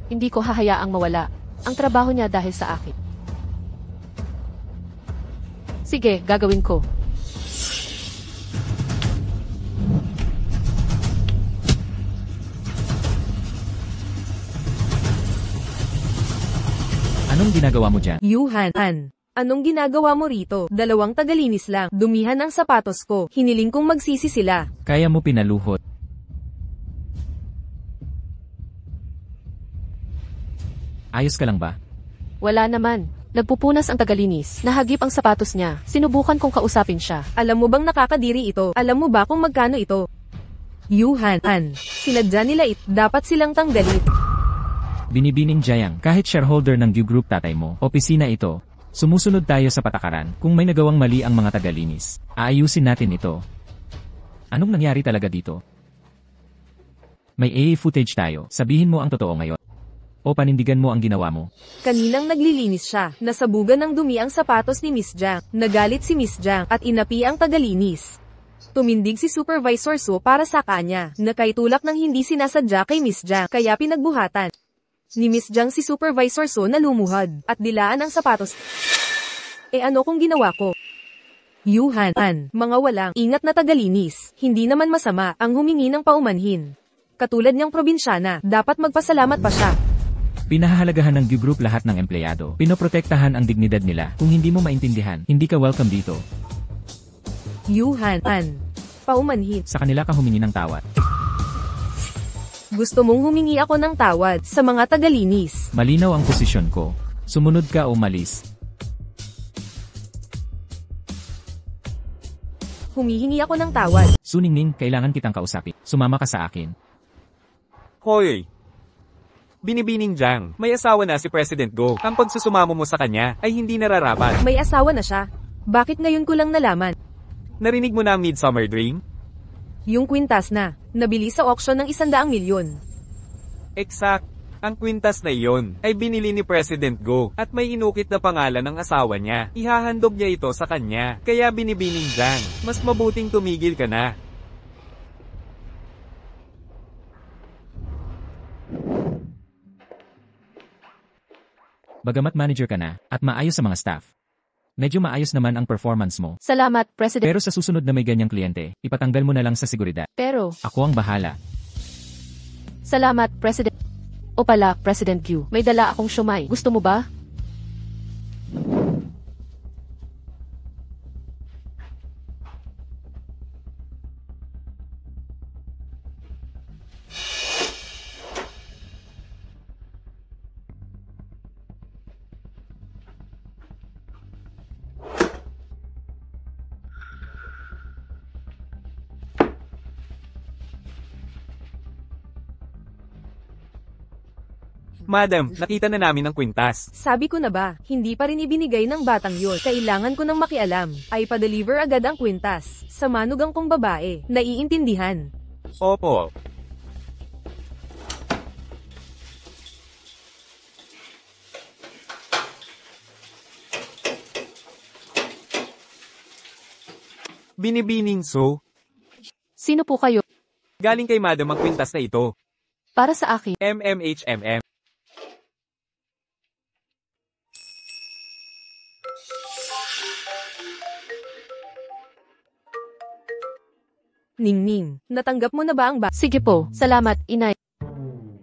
Hindi ko hahayaang mawala ang trabaho niya dahil sa akin. Sige, gagawin ko. Anong ginagawa mo dyan? Yuhan, anong ginagawa mo rito? 2 tagalinis lang. Dumihan ang sapatos ko. Hiniling kong magsisi sila. Kaya mo pinaluhod. Ayos ka lang ba? Wala naman. Nagpupunas ang tagalinis. Nahagip ang sapatos niya. Sinubukan kong kausapin siya. Alam mo bang nakakadiri ito? Alam mo ba kung magkano ito? Yuhan, sinadya nila dapat silang tanggalin. Binibining Jayang, kahit shareholder ng Gu Group tatay mo, opisina ito. Sumusunod tayo sa patakaran. Kung may nagawang mali ang mga tagalinis, aayusin natin ito. Anong nangyari talaga dito? May AA footage tayo. Sabihin mo ang totoo ngayon. O panindigan mo ang ginawa mo. Kaninang naglilinis siya, nasabugan ng dumi ang sapatos ni Miss Jiang. Nagalit si Miss Jiang at inapi ang tagalinis. Tumindig si Supervisor Su para sa kanya, nakaitulak ng hindi sinasadya kay Miss Jiang, kaya pinagbuhatan ni Miss Jiang si Supervisor Su na lumuhad at dilaan ang sapatos. Ano kung ginawa ko? Yuhan, mga walang ingat na tagalinis, hindi naman masama ang humingi ng paumanhin. Katulad niyang probinsyana, dapat magpasalamat pa siya. Pinahahalagahan ng Gu Group lahat ng empleyado. Pinoprotektahan ang dignidad nila. Kung hindi mo maintindihan, hindi ka welcome dito. Yuhan, paumanhin. Sa kanila ka humingi ng tawad. Gusto mong humingi ako ng tawad sa mga tagalinis. Malinaw ang posisyon ko. Sumunod ka o malis. Humihingi ako ng tawad. Su Ningning, kailangan kitang kausapin. Sumama ka sa akin. Hoy! Binibining Jiang, may asawa na si President Go. Ang pagsusumamo mo sa kanya ay hindi nararapat. May asawa na siya. Bakit ngayon ko lang nalaman? Narinig mo na ang Midsummer Dream? Yung kwintas na, nabili sa auction ng 100 milyon. Exact. Ang kwintas na iyon ay binili ni President Go at may inukit na pangalan ng asawa niya. Ihahandog niya ito sa kanya. Kaya binibining Jiang, mas mabuting tumigil ka na. Bagamat manager ka na, at maayos sa mga staff. Medyo maayos naman ang performance mo. Salamat, President. Pero sa susunod na may ganyang kliyente, ipatanggal mo na lang sa seguridad. Pero, Ako ang bahala. salamat, President. O pala, President Gu, may dala akong siomai. Gusto mo ba? Madam, nakita na namin ang kwintas. Sabi ko na ba, hindi pa rin ibinigay ng batang yon. Kailangan ko ng makialam. Ay pa-deliver agad ang kwintas. Sa manugang kong babae. Naiintindihan. Opo. Binibining Su, Sino po kayo? galing kay Madam ang kwintas na ito. Para sa akin. MMHMM. Ningning, natanggap mo na ba ang Sige po, salamat, inay.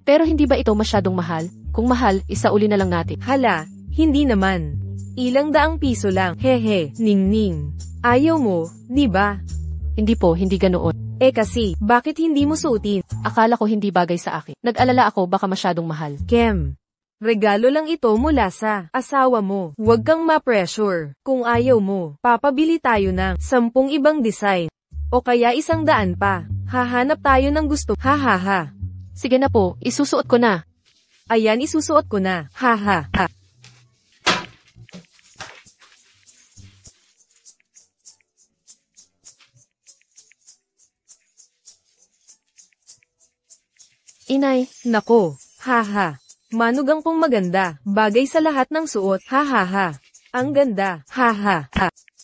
Pero hindi ba ito masyadong mahal? Kung mahal, isauli na lang natin. Hala, hindi naman. Ilang daang piso lang. Hehe, Ningning. Ayaw mo, di ba? Hindi po, hindi ganoon. Kasi, bakit hindi mo suotin? Akala ko hindi bagay sa akin. Nag-alala ako baka masyadong mahal. Kem, regalo lang ito mula sa asawa mo. Huwag kang ma-pressure. Kung ayaw mo, papabili tayo ng 10 ibang design. O kaya 100 pa. Hahanap tayo ng gusto. Ha. Sige na po, isusuot ko na. Ayan, isusuot ko na. Ha. Inay, Nako, ha. Manugang kong maganda. Bagay sa lahat ng suot. Ha. Ang ganda. Ha.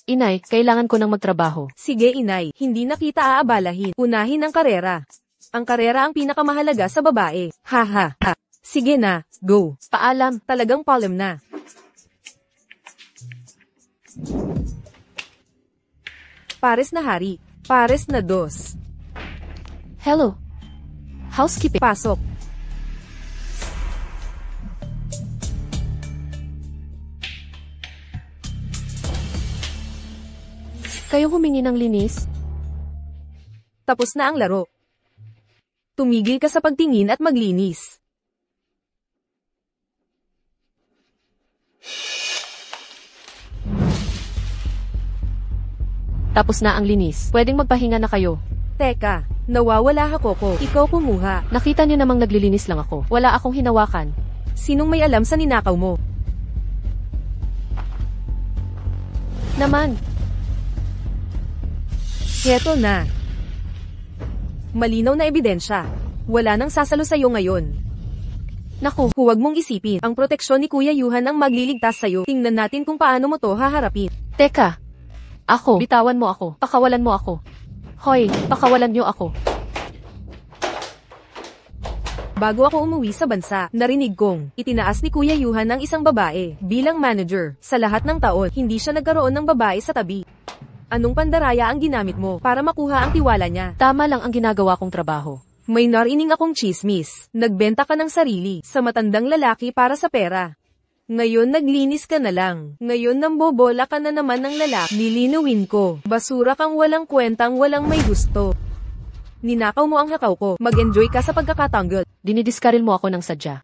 inay, kailangan ko nang magtrabaho. Sige inay, hindi na kita aabalahin. Unahin ang karera. Ang karera ang pinakamahalaga sa babae. Ha. Sige na, go. Paalam. Talagang palem na. Pares na hari. Pares na dos. Hello. Housekeeping. Pasok. Kayo humingi ng linis? Tapos na ang laro. Tumigil ka sa pagtingin at maglinis. Tapos na ang linis. Pwedeng magpahinga na kayo. Teka, nawawala ako ko. Ikaw kumuha. Nakita niyo namang naglilinis lang ako. Wala akong hinawakan. Sinong may alam sa ninakaw mo? Naman. Heto na. Malinaw na ebidensya. Wala nang sasalo sa'yo ngayon. Naku, Huwag mong isipin, ang proteksyon ni Kuya Yuhan ang magliligtas sa'yo. Tingnan natin kung paano mo to haharapin. teka. Ako, bitawan mo ako. Pakawalan mo ako. Hoy, pakawalan niyo ako. Bago ako umuwi sa bansa, narinig kong itinaas ni Kuya Yuhan ang isang babae bilang manager. Sa lahat ng taon, hindi siya nagkaroon ng babae sa tabi. Anong pandaraya ang ginamit mo para makuha ang tiwala niya? Tama lang ang ginagawa kong trabaho. May narinig akong chismis. Nagbenta ka ng sarili sa matandang lalaki para sa pera. Ngayon naglinis ka na lang. Ngayon nambobola ka na naman ng lalaki. Lilinuwin ko. Basura kang walang kwentang walang may gusto. Ninakaw mo ang hakaw ko. Mag-enjoy ka sa pagkakatanggal. Dinidiskaril mo ako ng sadya.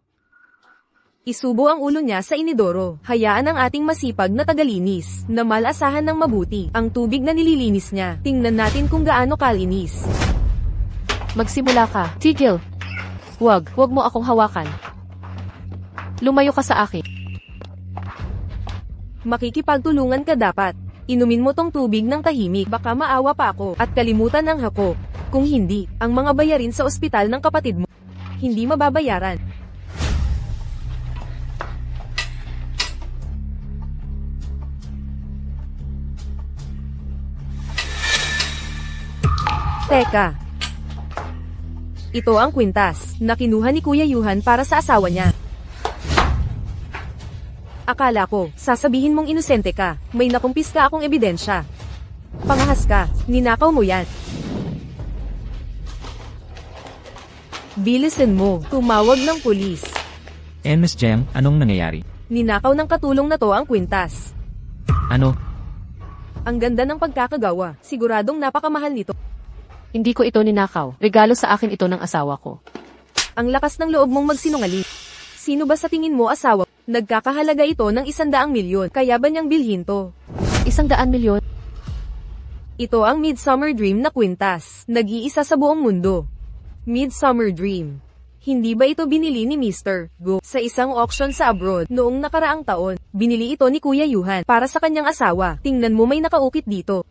Isubo ang ulo niya sa inidoro. Hayaan ang ating masipag na tagalinis, na malasahan ng mabuti, ang tubig na nililinis niya. Tingnan natin kung gaano kalinis. Magsimula ka. Tigil. Huwag mo akong hawakan. Lumayo ka sa akin. Makikipagtulungan ka dapat. Inumin mo tong tubig ng tahimik, baka maawa pa ako, at kalimutan ang hako. Kung hindi, ang mga bayarin sa ospital ng kapatid mo, hindi mababayaran. Teka. Ito ang kwintas na kinuha ni Kuya Yuhan para sa asawa niya. Akala ko, sasabihin mong inosente ka, may nakumpis ka akong ebidensya. Pangahas ka, ninakaw mo yan. Bilisan mo, tumawag ng pulis. Miss Jiang, anong nangyayari? Ninakaw ng katulong na to ang kwintas. Ano? Ang ganda ng pagkakagawa, siguradong napakamahal nito. Hindi ko ito ninakaw. Regalo sa akin ito ng asawa ko. Ang lakas ng loob mong magsinungaling. Sino ba sa tingin mo asawa? Nagkakahalaga ito ng 100 milyon, kaya ba niyang bilhin to? 100 milyon? Ito ang Midsummer Dream na kwintas, nag-iisa sa buong mundo. Midsummer Dream. Hindi ba ito binili ni Mr. Go sa isang auction sa abroad noong nakaraang taon? Binili ito ni Kuya Yuhan para sa kanyang asawa. Tingnan mo may nakaukit dito.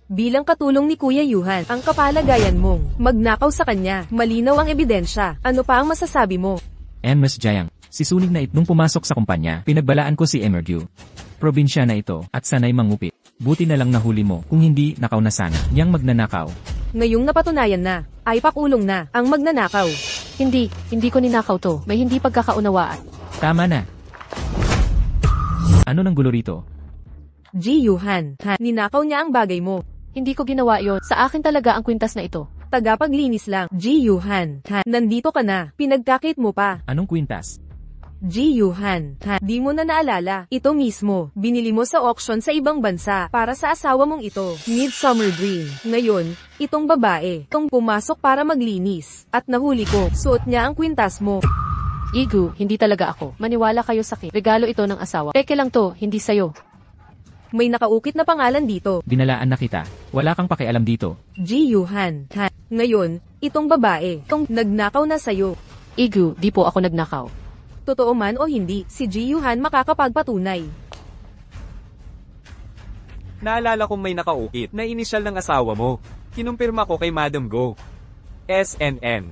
Bilang katulong ni Kuya Yuhan, ang kapalagayan mong magnakaw sa kanya. Malinaw ang ebidensya. Ano pa ang masasabi mo? Miss Jiang, si Sunig na nung pumasok sa kumpanya, pinagbalaan ko si Emerdew. Probinsya na ito, at sanay mangupit. Buti na lang nahuli mo, kung hindi, nakaw na sana, niyang magnanakaw. Ngayong napatunayan na, ay pakulong na, ang magnanakaw. Hindi ko ninakaw to. May hindi pagkakaunawaan. Tama na. Ano nang gulo rito? Ji Yuhan, ninakaw niya ang bagay mo. Hindi ko ginawa yon. Sa akin talaga ang kwintas na ito. Tagapaglinis lang. Ji Yuhan, nandito ka na. Pinagkakit mo pa. Anong kwintas? Ji Yuhan, di mo na naalala. Ito mismo, binili mo sa auction sa ibang bansa para sa asawa mong ito. Midsummer Dream. Ngayon, itong babae, itong pumasok para maglinis. At nahuli ko, suot niya ang kwintas mo. Igu, hindi talaga ako. Maniwala kayo sa akin. Regalo ito ng asawa. Peke lang to, hindi sayo. May nakaukit na pangalan dito. Dinalaan na kita. Wala kang pakialam dito. Ji Yuhan, ngayon, itong babae, itong nagnakaw na sayo. Igu, di po ako nagnakaw. Totoo man o hindi, si Ji Yuhan makakapagpatunay. Naalala kong may nakaukit na inisyal ng asawa mo. Kinumpirma ko kay Madam Go. SNN.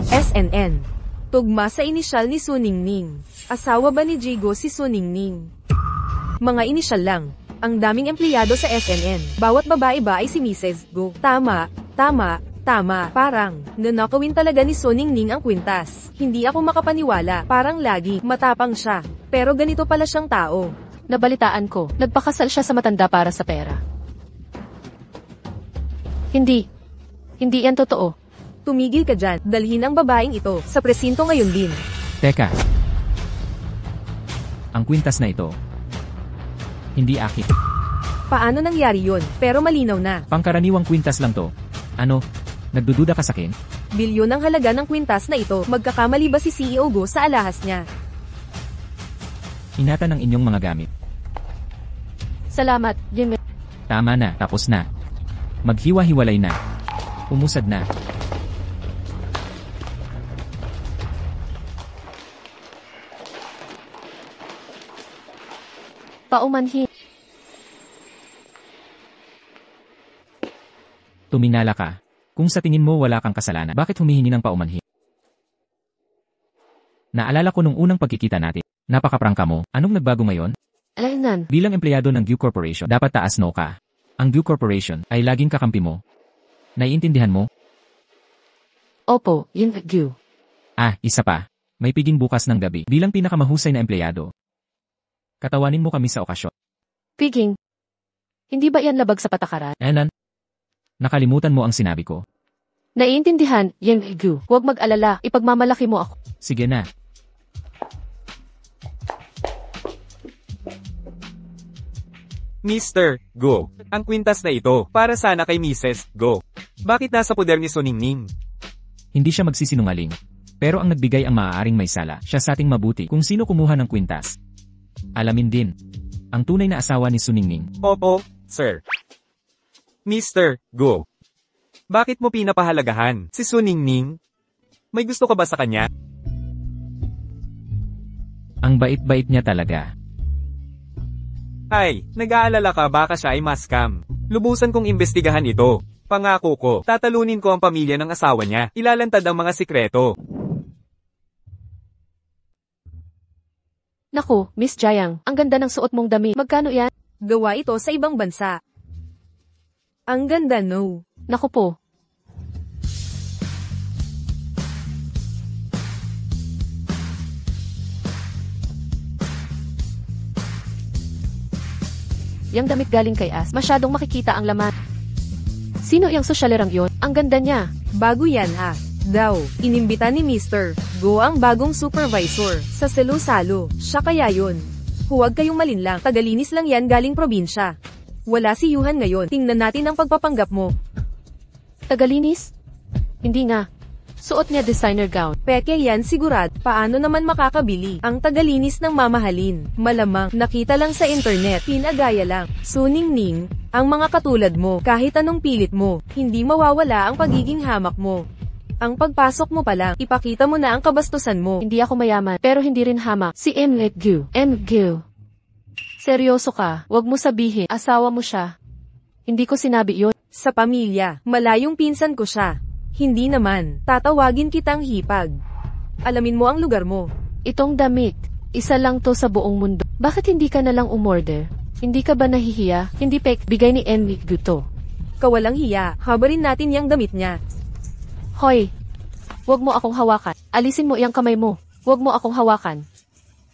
SNN. Tugma sa inisyal ni Suningning. Asawa ba ni Jigo si Suningning? Mga inisyal lang. Ang daming empleyado sa SNN. Bawat babae ba ay si Mrs. Go? Tama. Parang, nanakawin talaga ni Suningning ang kwintas. Hindi ako makapaniwala. Parang lagi, matapang siya. Pero ganito pala siyang tao. Nabalitaan ko, nagpakasal siya sa matanda para sa pera. Hindi. Hindi yan totoo. Tumigil ka dyan, dalhin ang babaeng ito sa presinto ngayon din. Teka. Ang kwintas na ito. Hindi akin. Paano nangyari yon? Pero malinaw na. Pangkaraniwang kwintas lang to. Ano? Nagdududa ka sa akin? Bilyon ang halaga ng kwintas na ito. Magkakamali ba si CEO Go sa alahas niya? Ingatan ng inyong mga gamit. Salamat, Jimmy. Tama na, tapos na. Maghiwa-hiwalay na. Umusad na. Paumanhin. Tuminala ka. Kung sa tingin mo wala kang kasalanan, bakit humihingi ng paumanhin? Naalala ko nung unang pagkikita natin. Napakaprangka mo. Anong nagbago ngayon? Alainan. Bilang empleyado ng Gu Corporation, dapat taas no ka. Ang Gu Corporation ay laging kakampi mo. Naiintindihan mo? Opo, Gu. Isa pa. May piging bukas ng gabi. Bilang pinakamahusay na empleyado. Katawanin mo kami sa okasyon. Piging. Hindi ba yan labag sa patakaran? Enan? Nakalimutan mo ang sinabi ko. Naiintindihan, Gu. Huwag mag-alala, ipagmamalaki mo ako. Sige na. Mr. Go. Ang kwintas na ito, para sana kay Mrs. Go. Bakit nasa poder ni Suningning? Hindi siya magsisinungaling. Pero ang nagbigay ang maaaring may sala, siya sa ating mabuti kung sino kumuha ng kwintas. Alamin din. Ang tunay na asawa ni Suningning. Opo, sir. Mr. Go. Bakit mo pinapahalagahan si Suningning? May gusto ka ba sa kanya? Ang bait-bait niya talaga. Ay, nag-aalala ka baka siya ay maskam. Lubusan kong imbestigahan ito. Pangako ko, tatalunin ko ang pamilya ng asawa niya. Ilalantad ang mga sikreto. Naku, Miss Jayang, ang ganda ng suot mong damit. Magkano yan? Gawa ito sa ibang bansa. Ang ganda no. Naku po. Yang damit galing kay As, masyadong makikita ang laman. Sino yung sosyalerang yon? Ang ganda niya. Bago yan ha. Daw, inimbita ni Mr. Go ang bagong supervisor sa Salo-Salo. Siya kaya yun. Huwag kayong malinlang, tagalinis lang yan galing probinsya. Wala si Yuhan ngayon, tingnan natin ang pagpapanggap mo. Tagalinis? Hindi nga. Suot niya designer gown. Peke yan sigurad, paano naman makakabili? Ang tagalinis ng mamahalin. Malamang, nakita lang sa internet, pinagaya lang. Suningning, ang mga katulad mo, kahit anong pilit mo, hindi mawawala ang pagiging hamak mo. Ang pagpasok mo pa lang, ipakita mo na ang kabastusan mo. Hindi ako mayaman, pero hindi rin hamak. Si Gu. Gu. Seryoso ka, wag mo sabihin, asawa mo siya. Hindi ko sinabi yun. Sa pamilya, malayong pinsan ko siya. Hindi naman, tatawagin kitang hipag. Alamin mo ang lugar mo. Itong damit, isa lang to sa buong mundo. Bakit hindi ka nalang umorder? Hindi ka ba nahihiya? Hindi pek, bigay ni Gu to. Kawalang hiya, habarin natin yang damit niya. Hoy, wag mo akong hawakan. Alisin mo iyang kamay mo. Wag mo akong hawakan.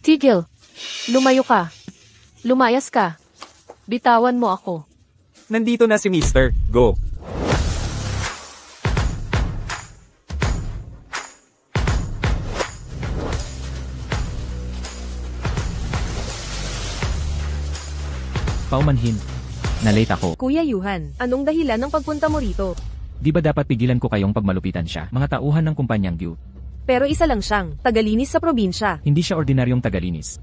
Tigil. Lumayo ka. Lumayas ka. Bitawan mo ako. Nandito na si Mr. Go. Paumanhin. Na-late ako. Kuya Yuhan, anong dahilan ng pagpunta mo rito? Di ba dapat pigilan ko kayong pagmalupitan siya, mga tauhan ng kumpanyang Gyu? Pero isa lang siyang, tagalinis sa probinsya. Hindi siya ordinaryong tagalinis.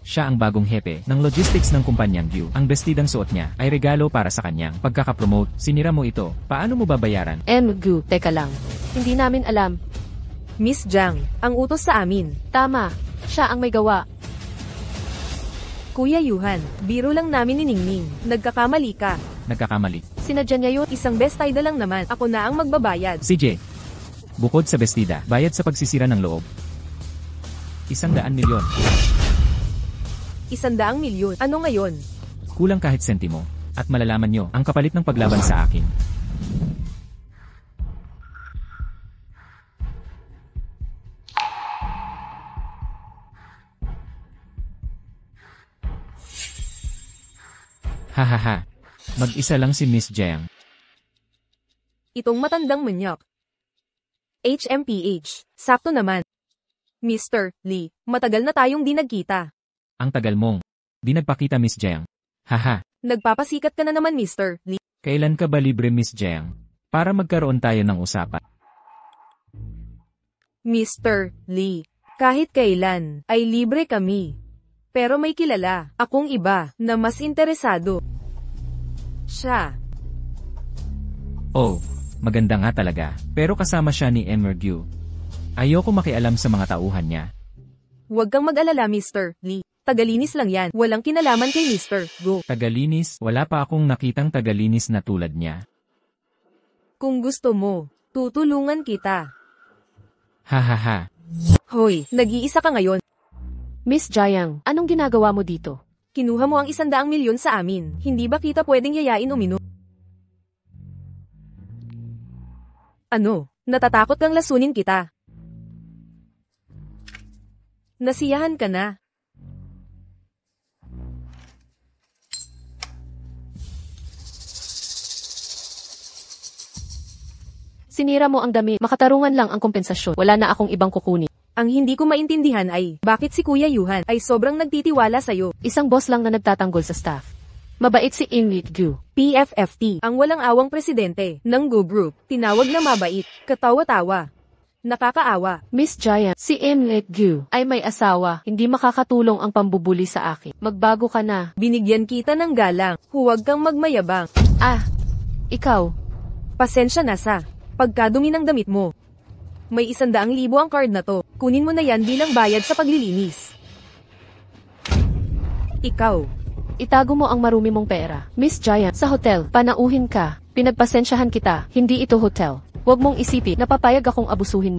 Siya ang bagong hepe ng logistics ng kumpanyang Gyu. Ang bestidang suot niya ay regalo para sa kanyang pagkakapromote. Sinira mo ito. Paano mo babayaran? Gu, teka lang. Hindi namin alam. Miss Jiang, ang utos sa amin. Tama. Siya ang may gawa. Kuya Yuhan, biro lang namin ni Ningning. Nagkakamali ka. Nagkakamali. Sinadya niya yun. Isang bestida lang naman. Ako na ang magbabayad. CJ. Bukod sa bestida, bayad sa pagsisira ng loob. 100 milyon. 100 milyon. Ano ngayon? Kulang kahit sentimo. At malalaman nyo ang kapalit ng paglaban sa akin. Hahaha. Mag-isa lang si Miss Jiang. Itong matandang manyak. HMPH. Sakto naman. Mr. Lee, matagal na tayong di nagkita. Ang tagal mong. Di nagpakita Miss Jiang. Haha. Nagpapasikat ka na naman Mr. Lee. Kailan ka ba libre Miss Jiang? Para magkaroon tayo ng usapan. Mr. Lee, kahit kailan ay libre kami. Pero may kilala akong iba na mas interesado. Siya. Oh, maganda nga talaga. Pero kasama siya ni Emergue. Ayoko makialam sa mga tauhan niya. Huwag kang mag-alala Mr. Lee. Tagalinis lang yan. Walang kinalaman kay Mr. Go. Tagalinis, wala pa akong nakitang tagalinis na tulad niya. Kung gusto mo, tutulungan kita. Hahaha. Hoy, nag-iisa ka ngayon. Miss Jiang, anong ginagawa mo dito? Kinuha mo ang 100 milyon sa amin. Hindi ba kita pwedeng yayain uminom? Ano? Natatakot kang lasunin kita? Nasiyahan ka na. Sinira mo ang dami. Makatarungan lang ang kompensasyon. Wala na akong ibang kukunin. Ang hindi ko maintindihan ay, bakit si Kuya Yuhan ay sobrang nagtitiwala sa'yo? Isang boss lang na nagtatanggol sa staff. Mabait si Gu. PFFT, ang walang awang presidente ng Go Group, tinawag na mabait, katawa-tawa. Nakakaawa. Miss Jiang, si Gu ay may asawa. Hindi makakatulong ang pambubuli sa akin. Magbago ka na. Binigyan kita ng galang, huwag kang magmayabang. Ah, ikaw. Pasensya na sa pagkadumi ng damit mo. May 100,000 ang card na to. Kunin mo na yan bilang bayad sa paglilinis. Ikaw. Itago mo ang marumi mong pera. Miss Jiang, sa hotel, panauhin ka. Pinagpasensyahan kita. Hindi ito hotel. Huwag mong isipin na papayag akong abusuhin.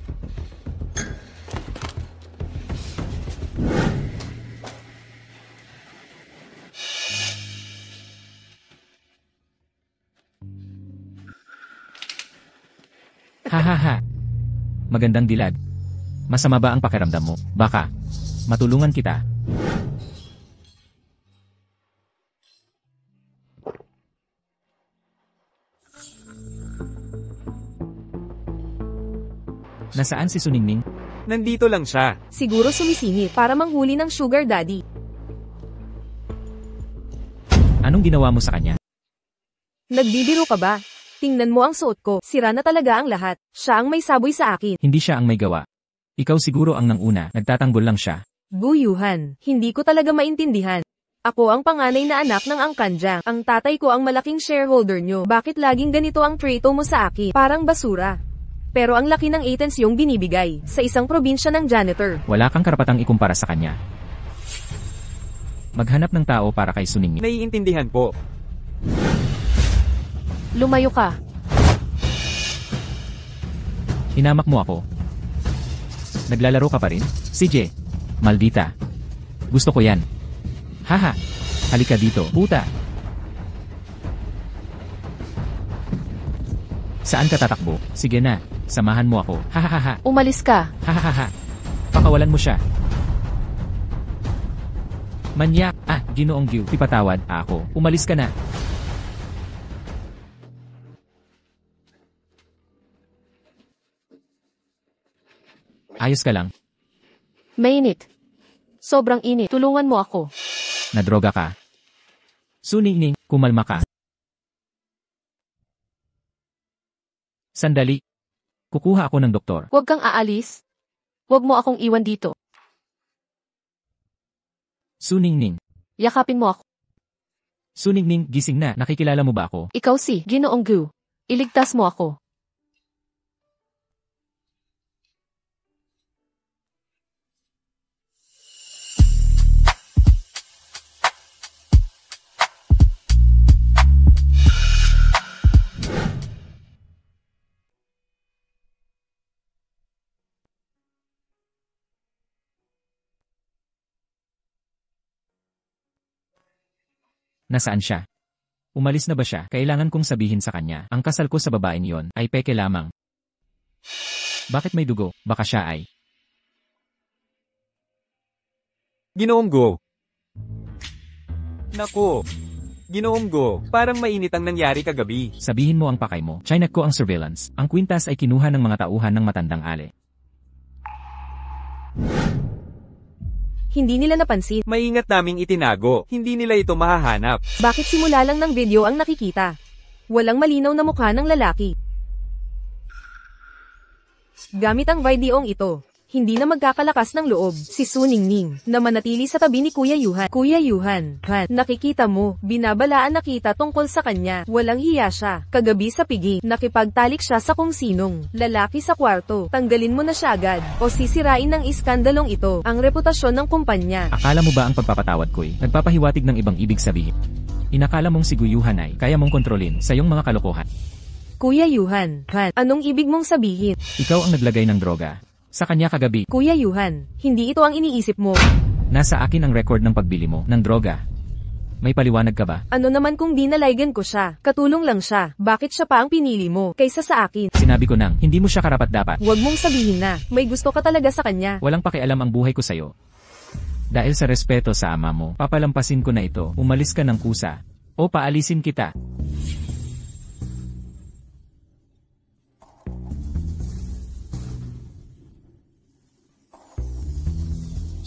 Hahaha. Magandang dilag. Masama ba ang pakiramdam mo? Baka. Matulungan kita. Nasaan si Suningning? Nandito lang siya. Siguro sumisingit para manghuli ng sugar daddy. Anong ginawa mo sa kanya? Nagbibiro ka ba? Tingnan mo ang suot ko. Sira na talaga ang lahat. Siya ang may saboy sa akin. Hindi siya ang may gawa. Ikaw siguro ang nanguna, nagtatanggol lang siya. Guyuhan, hindi ko talaga maintindihan. Ako ang panganay na anak ng Angkanjang. Ang tatay ko ang malaking shareholder nyo. Bakit laging ganito ang trato mo sa akin? Parang basura. Pero ang laki ng items yung binibigay sa isang probinsya ng janitor. Wala kang karapatang ikumpara sa kanya. Maghanap ng tao para kay Suningning. Naiintindihan po. Lumayo ka. Hinamak mo ako. Naglalaro ka pa rin? CJ. Maldita. Gusto ko yan. Haha. Halika dito, puta. Saan ka tatakbo? Sige na. Samahan mo ako. Hahaha. Umalis ka. Hahaha. Pakawalan mo siya. Manyak. Ah, Ginoong Gyu, ipatawad ako. Umalis ka na. Ayos ka lang. Mainit. Sobrang init. Tulungan mo ako. Nadroga ka. Suningning, kumalma ka. Sandali. Kukuha ako ng doktor. Huwag kang aalis. Huwag mo akong iwan dito. Suningning. Yakapin mo ako. Suningning, gising na. Nakikilala mo ba ako? Ikaw si Ginoong Gu. Iligtas mo ako. Nasaan siya? Umalis na ba siya? Kailangan kong sabihin sa kanya, ang kasal ko sa babaeng yon ay peke lamang. Bakit may dugo? Baka siya ay... Ginoong Go. Naku. Ginoong Go, parang mainit ang nangyari kagabi. Sabihin mo ang pakay mo. Chinek ko ang surveillance. Ang kwintas ay kinuha ng mga tauhan ng matandang ale. Hindi nila napansin. Maingat naming itinago, hindi nila ito mahahanap. Bakit simula lang ng video ang nakikita? Walang malinaw na mukha ng lalaki. Gamit ang videong ito, hindi na magkakalakas ng loob si Su Ningning na manatili sa tabi ni Kuya Yuhan. Kuya Yuhan, nakikita mo, binabalaan na kita tungkol sa kanya. Walang hiya siya. Kagabi sa pigi, nakipagtalik siya sa kung sinong lalaki sa kwarto. Tanggalin mo na siya agad o sisirain ng iskandalong ito ang reputasyon ng kumpanya. Akala mo ba ang pagpapatawad ko'y nagpapahiwatig ng ibang ibig sabihin? Inakala mong si Guyuhan ay kaya mong kontrolin sa iyong mga kalokohan. Kuya Yuhan, anong ibig mong sabihin? Ikaw ang naglagay ng droga sa kanya kagabi. Kuya Yuhan, hindi ito ang iniisip mo. Nasa akin ang record ng pagbili mo ng droga. May paliwanag ka ba? Ano naman kung dinalaygan ko siya? Katulong lang siya. Bakit siya pa ang pinili mo kaysa sa akin? Sinabi ko nang, hindi mo siya karapat-dapat. Huwag mong sabihin na, may gusto ka talaga sa kanya. Walang pakialam ang buhay ko sa'yo. Dahil sa respeto sa ama mo, papalampasin ko na ito. Umalis ka ng kusa. O paalisin kita.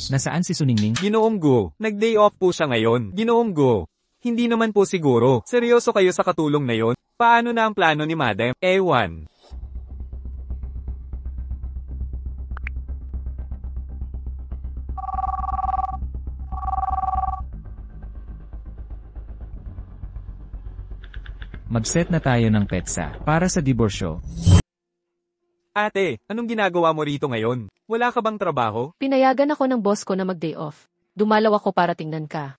Nasaan si Suningning? Ginoong Go, nag-day off po siya ngayon. Ginoong Go, hindi naman po siguro. Seryoso kayo sa katulong na yon? Paano na ang plano ni Madam? Ewan. Mag-set na tayo ng petsa para sa diborsyo. Ate, anong ginagawa mo rito ngayon? Wala ka bang trabaho? Pinayagan ako ng boss ko na mag-day off. Dumalaw ako para tingnan ka.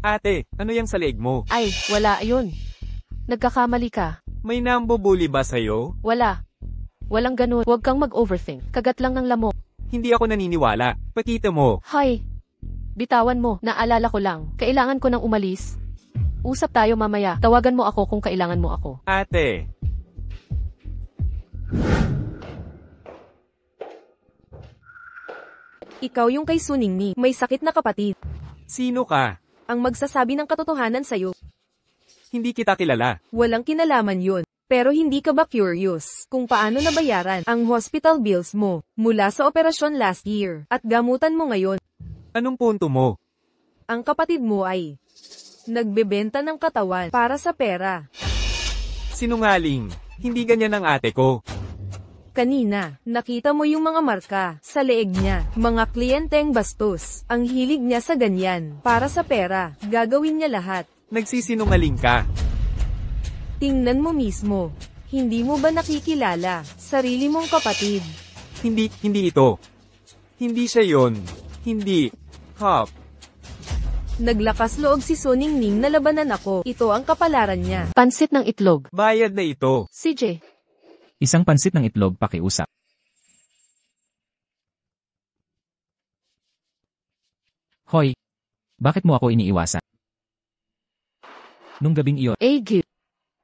Ate, ano yang sa leeg mo? Ay, wala yun. Nagkakamali ka. May nambubuli ba sa'yo? Wala. Walang ganun. Huwag kang mag-overthink. Kagat lang ng lamok. Hindi ako naniniwala. Pakita mo. Hay. Bitawan mo. Naalala ko lang. Kailangan ko nang umalis. Usap tayo mamaya. Tawagan mo ako kung kailangan mo ako. Ate. Ikaw yung kay Su Ningning, may sakit na kapatid. Sino ka? Ang magsasabi ng katotohanan sa'yo. Hindi kita kilala. Walang kinalaman yun. Pero hindi ka ba curious kung paano nabayaran ang hospital bills mo mula sa operasyon last year at gamutan mo ngayon? Anong punto mo? Ang kapatid mo ay nagbebenta ng katawan para sa pera. Sinungaling. Hindi ganyan ang ate ko. Kanina, nakita mo yung mga marka sa leeg niya. Mga kliyenteng bastos. Ang hilig niya sa ganyan. Para sa pera, gagawin niya lahat. Nagsisinungaling ka. Tingnan mo mismo. Hindi mo ba nakikilala sarili mong kapatid? Hindi ito. Hindi siya yon. Hindi. Hop. Naglakas loob si Su Ningning na labanan ako. Ito ang kapalaran niya. Pansit ng itlog. Bayad na ito. CJ. Isang pansit ng itlog pakiusap. Hoy! Bakit mo ako iniiwasan? Nung gabing iyon, Gu.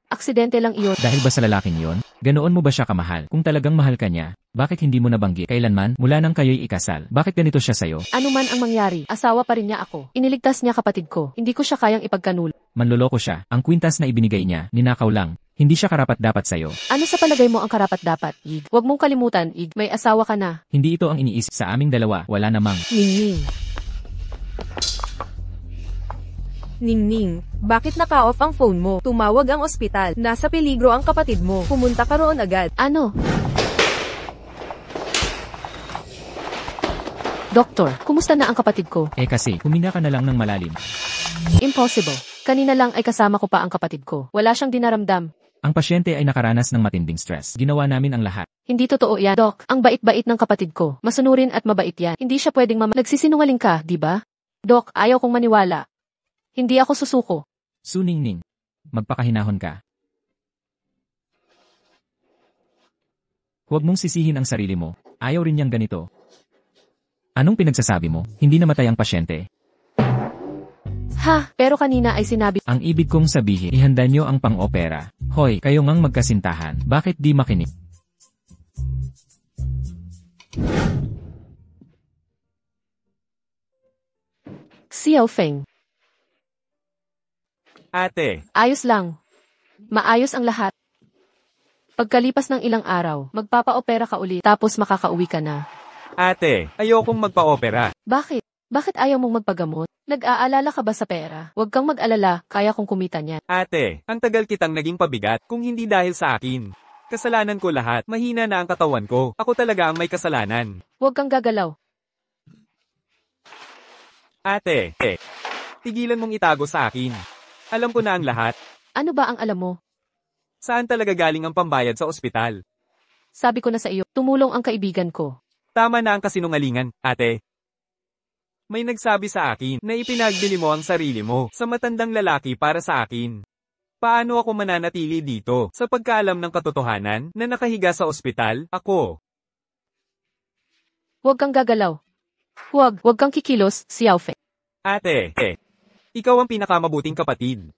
Aksidente lang iyon. dahil ba sa lalaking iyon, Ganoon mo ba siya kamahal? Kung talagang mahal ka niya, bakit hindi mo nabanggit kailanman mula nang kayo'y ikasal? Bakit ganito siya sa'yo? Ano man ang mangyari, asawa pa rin niya ako. Iniligtas niya kapatid ko. Hindi ko siya kayang ipagkanul. Manloloko siya. Ang kwintas na ibinigay niya, ninakaw lang. Hindi siya karapat-dapat sa'yo. Ano sa palagay mo ang karapat-dapat, Ig? Huwag mong kalimutan, Ig, may asawa ka na. Hindi ito ang iniisip sa aming dalawa. Wala namang. Ningning. Ningning, bakit naka-off ang phone mo? Tumawag ang ospital. Nasa peligro ang kapatid mo. Pumunta ka roon agad. Ano? Doktor, kumusta na ang kapatid ko? Kasi, huminga ka na lang ng malalim. Impossible. Kanina lang ay kasama ko pa ang kapatid ko. Wala siyang dinaramdam. Ang pasyente ay nakaranas ng matinding stress. Ginawa namin ang lahat. Hindi totoo yan, Doc. Ang bait-bait ng kapatid ko. Masunurin at mabait yan. Hindi siya pwedeng Nagsisinungaling ka, di ba? Doc, ayaw kong maniwala. Hindi ako susuko. Suningning. Magpakahinahon ka. Huwag mong sisihin ang sarili mo. Ayaw rin niyang ganito. Anong pinagsasabi mo? Hindi namatay ang pasyente. Ha, pero kanina ay sinabi. Ang ibig kong sabihin, ihanda niyo ang pang-opera. Hoy, kayo ngang magkasintahan. Bakit di makinig? Xiao Feng. Ate, Ayos lang. Maayos ang lahat. Pagkalipas ng ilang araw, magpapa-opera ka ulit tapos makakauwi ka na. ate, ayokong magpa-opera. Bakit? Bakit ayaw mong magpagamot? Nag-aalala ka ba sa pera? Huwag kang mag-alala, kaya kong kumita niyan. Ate, ang tagal kitang naging pabigat kung hindi dahil sa akin. Kasalanan ko lahat, mahina na ang katawan ko. Ako talaga ang may kasalanan. Huwag kang gagalaw. Ate, tigilan mong itago sa akin. Alam ko na ang lahat. Ano ba ang alam mo? Saan talaga galing ang pambayad sa ospital? Sabi ko na sa iyo, tumulong ang kaibigan ko. Tama na ang kasinungalingan, ate. May nagsabi sa akin na ipinagbili mo ang sarili mo sa matandang lalaki para sa akin. Paano ako mananatili dito sa pagkaalam ng katotohanan na nakahiga sa ospital, ako? Huwag kang gagalaw. Huwag kang kikilos, Xiao Feng. Ate, ikaw ang pinakamabuting kapatid.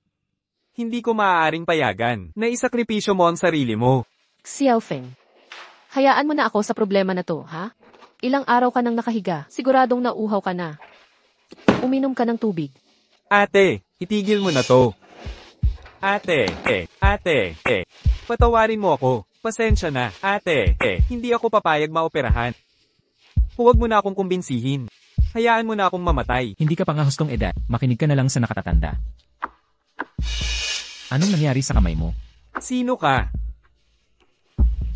Hindi ko maaaring payagan na isakripisyo mo ang sarili mo. Xiao Feng. Hayaan mo na ako sa problema na to, ha? Ilang araw ka nang nakahiga, siguradong nauuhaw ka na. Uminom ka ng tubig. Ate, itigil mo na to. Ate, patawarin mo ako. Pasensya na, ate, hindi ako papayag maoperahan. Huwag mo na akong kumbinsihin. Hayaan mo na akong mamatay. Hindi ka pa nga hustong edad, makinig ka na lang sa nakatatanda. Anong nangyari sa kamay mo? Sino ka?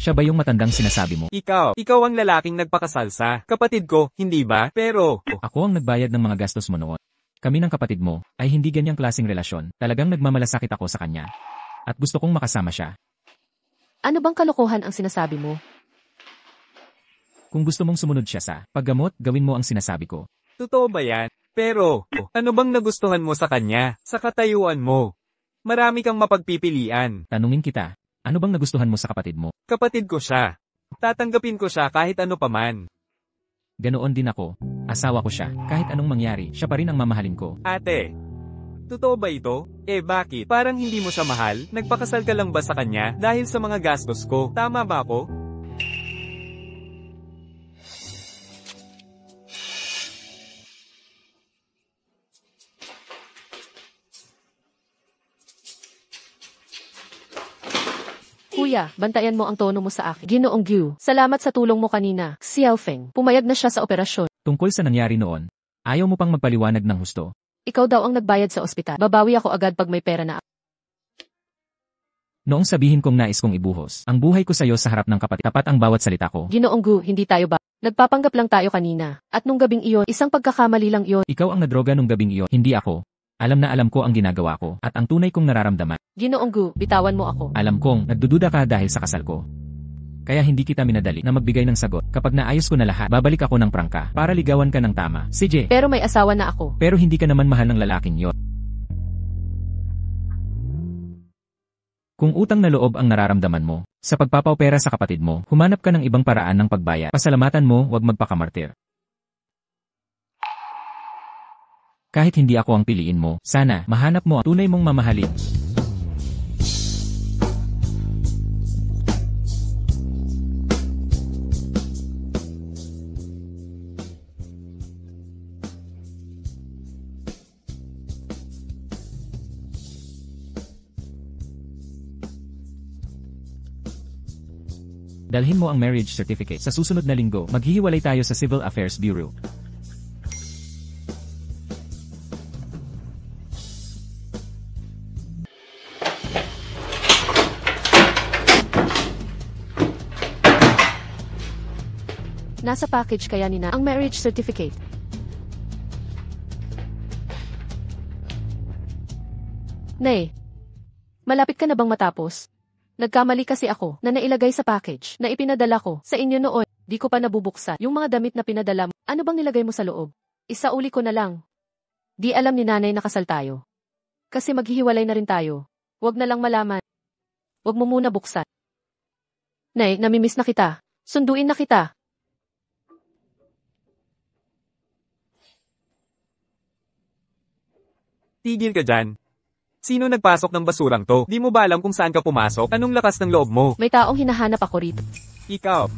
Siya ba yung matandang sinasabi mo? Ikaw ang lalaking nagpakasalsa. Kapatid ko, hindi ba? Pero, Ako ang nagbayad ng mga gastos mo noon. Kami ng kapatid mo, ay hindi ganyang klaseng relasyon. Talagang nagmamalasakit ako sa kanya. At gusto kong makasama siya. Ano bang kalokohan ang sinasabi mo? Kung gusto mong sumunod siya sa paggamot, gawin mo ang sinasabi ko. totoo ba yan? Pero, ano bang nagustuhan mo sa kanya? Sa katayuan mo? Marami kang mapagpipilian. Tanungin kita, ano bang nagustuhan mo sa kapatid mo? Kapatid ko siya. Tatanggapin ko siya kahit ano paman. Ganoon din ako. Asawa ko siya. Kahit anong mangyari, siya pa rin ang mamahalin ko. Ate, totoo ba ito? Bakit? Parang hindi mo siya mahal? Nagpakasal ka lang ba sa kanya dahil sa mga gastos ko? Tama ba ako? Kuya, bantayan mo ang tono mo sa akin. Ginoong Gyu, salamat sa tulong mo kanina. Xiao Feng, pumayag na siya sa operasyon. Tungkol sa nangyari noon, ayaw mo pang magpaliwanag ng husto. Ikaw daw ang nagbayad sa ospital. Babawi ako agad pag may pera na. Noong sabihin kong nais kong ibuhos, ang buhay ko sa iyo sa harap ng kapatid, tapat ang bawat salita ko. Ginoong Gu, hindi tayo ba? Nagpapanggap lang tayo kanina. At nung gabing iyon, isang pagkakamali lang iyon. Ikaw ang nadroga nung gabing iyon, hindi ako. Alam na alam ko ang ginagawa ko, at ang tunay kong nararamdaman. Ginoong Gu, bitawan mo ako. Alam kong, nagdududa ka dahil sa kasal ko. Kaya hindi kita minadali na magbigay ng sagot. Kapag naayos ko na lahat, babalik ako ng prangka, para ligawan ka ng tama. CJ. Pero may asawa na ako. Pero hindi ka naman mahal ng lalaking yon. Kung utang na loob ang nararamdaman mo, sa pagpapaopera sa kapatid mo, humanap ka ng ibang paraan ng pagbayad. Pasalamatan mo, huwag magpakamartir. Kahit hindi ako ang piliin mo, sana, mahanap mo ang tunay mong mamahalin. Dalhin mo ang marriage certificate. Sa susunod na linggo, maghihiwalay tayo sa Civil Affairs Bureau. Nasa package kaya ni na ang marriage certificate. Nay, malapit ka na bang matapos? Nagkamali kasi ako na nailagay sa package na ipinadala ko sa inyo noon. Di ko pa nabubuksan yung mga damit na pinadala mo. Ano bang nilagay mo sa loob? Isauli ko na lang. Di alam ni nanay na kasal tayo. Kasi maghihiwalay na rin tayo. Huwag na lang malaman. Huwag mo muna buksan. Nay, namimiss na kita. Sunduin na kita. Tigil ka dyan. Sino nagpasok ng basurang to? Di mo ba alam kung saan ka pumasok? Anong lakas ng loob mo? May taong hinahanap ako rito. Ikaw.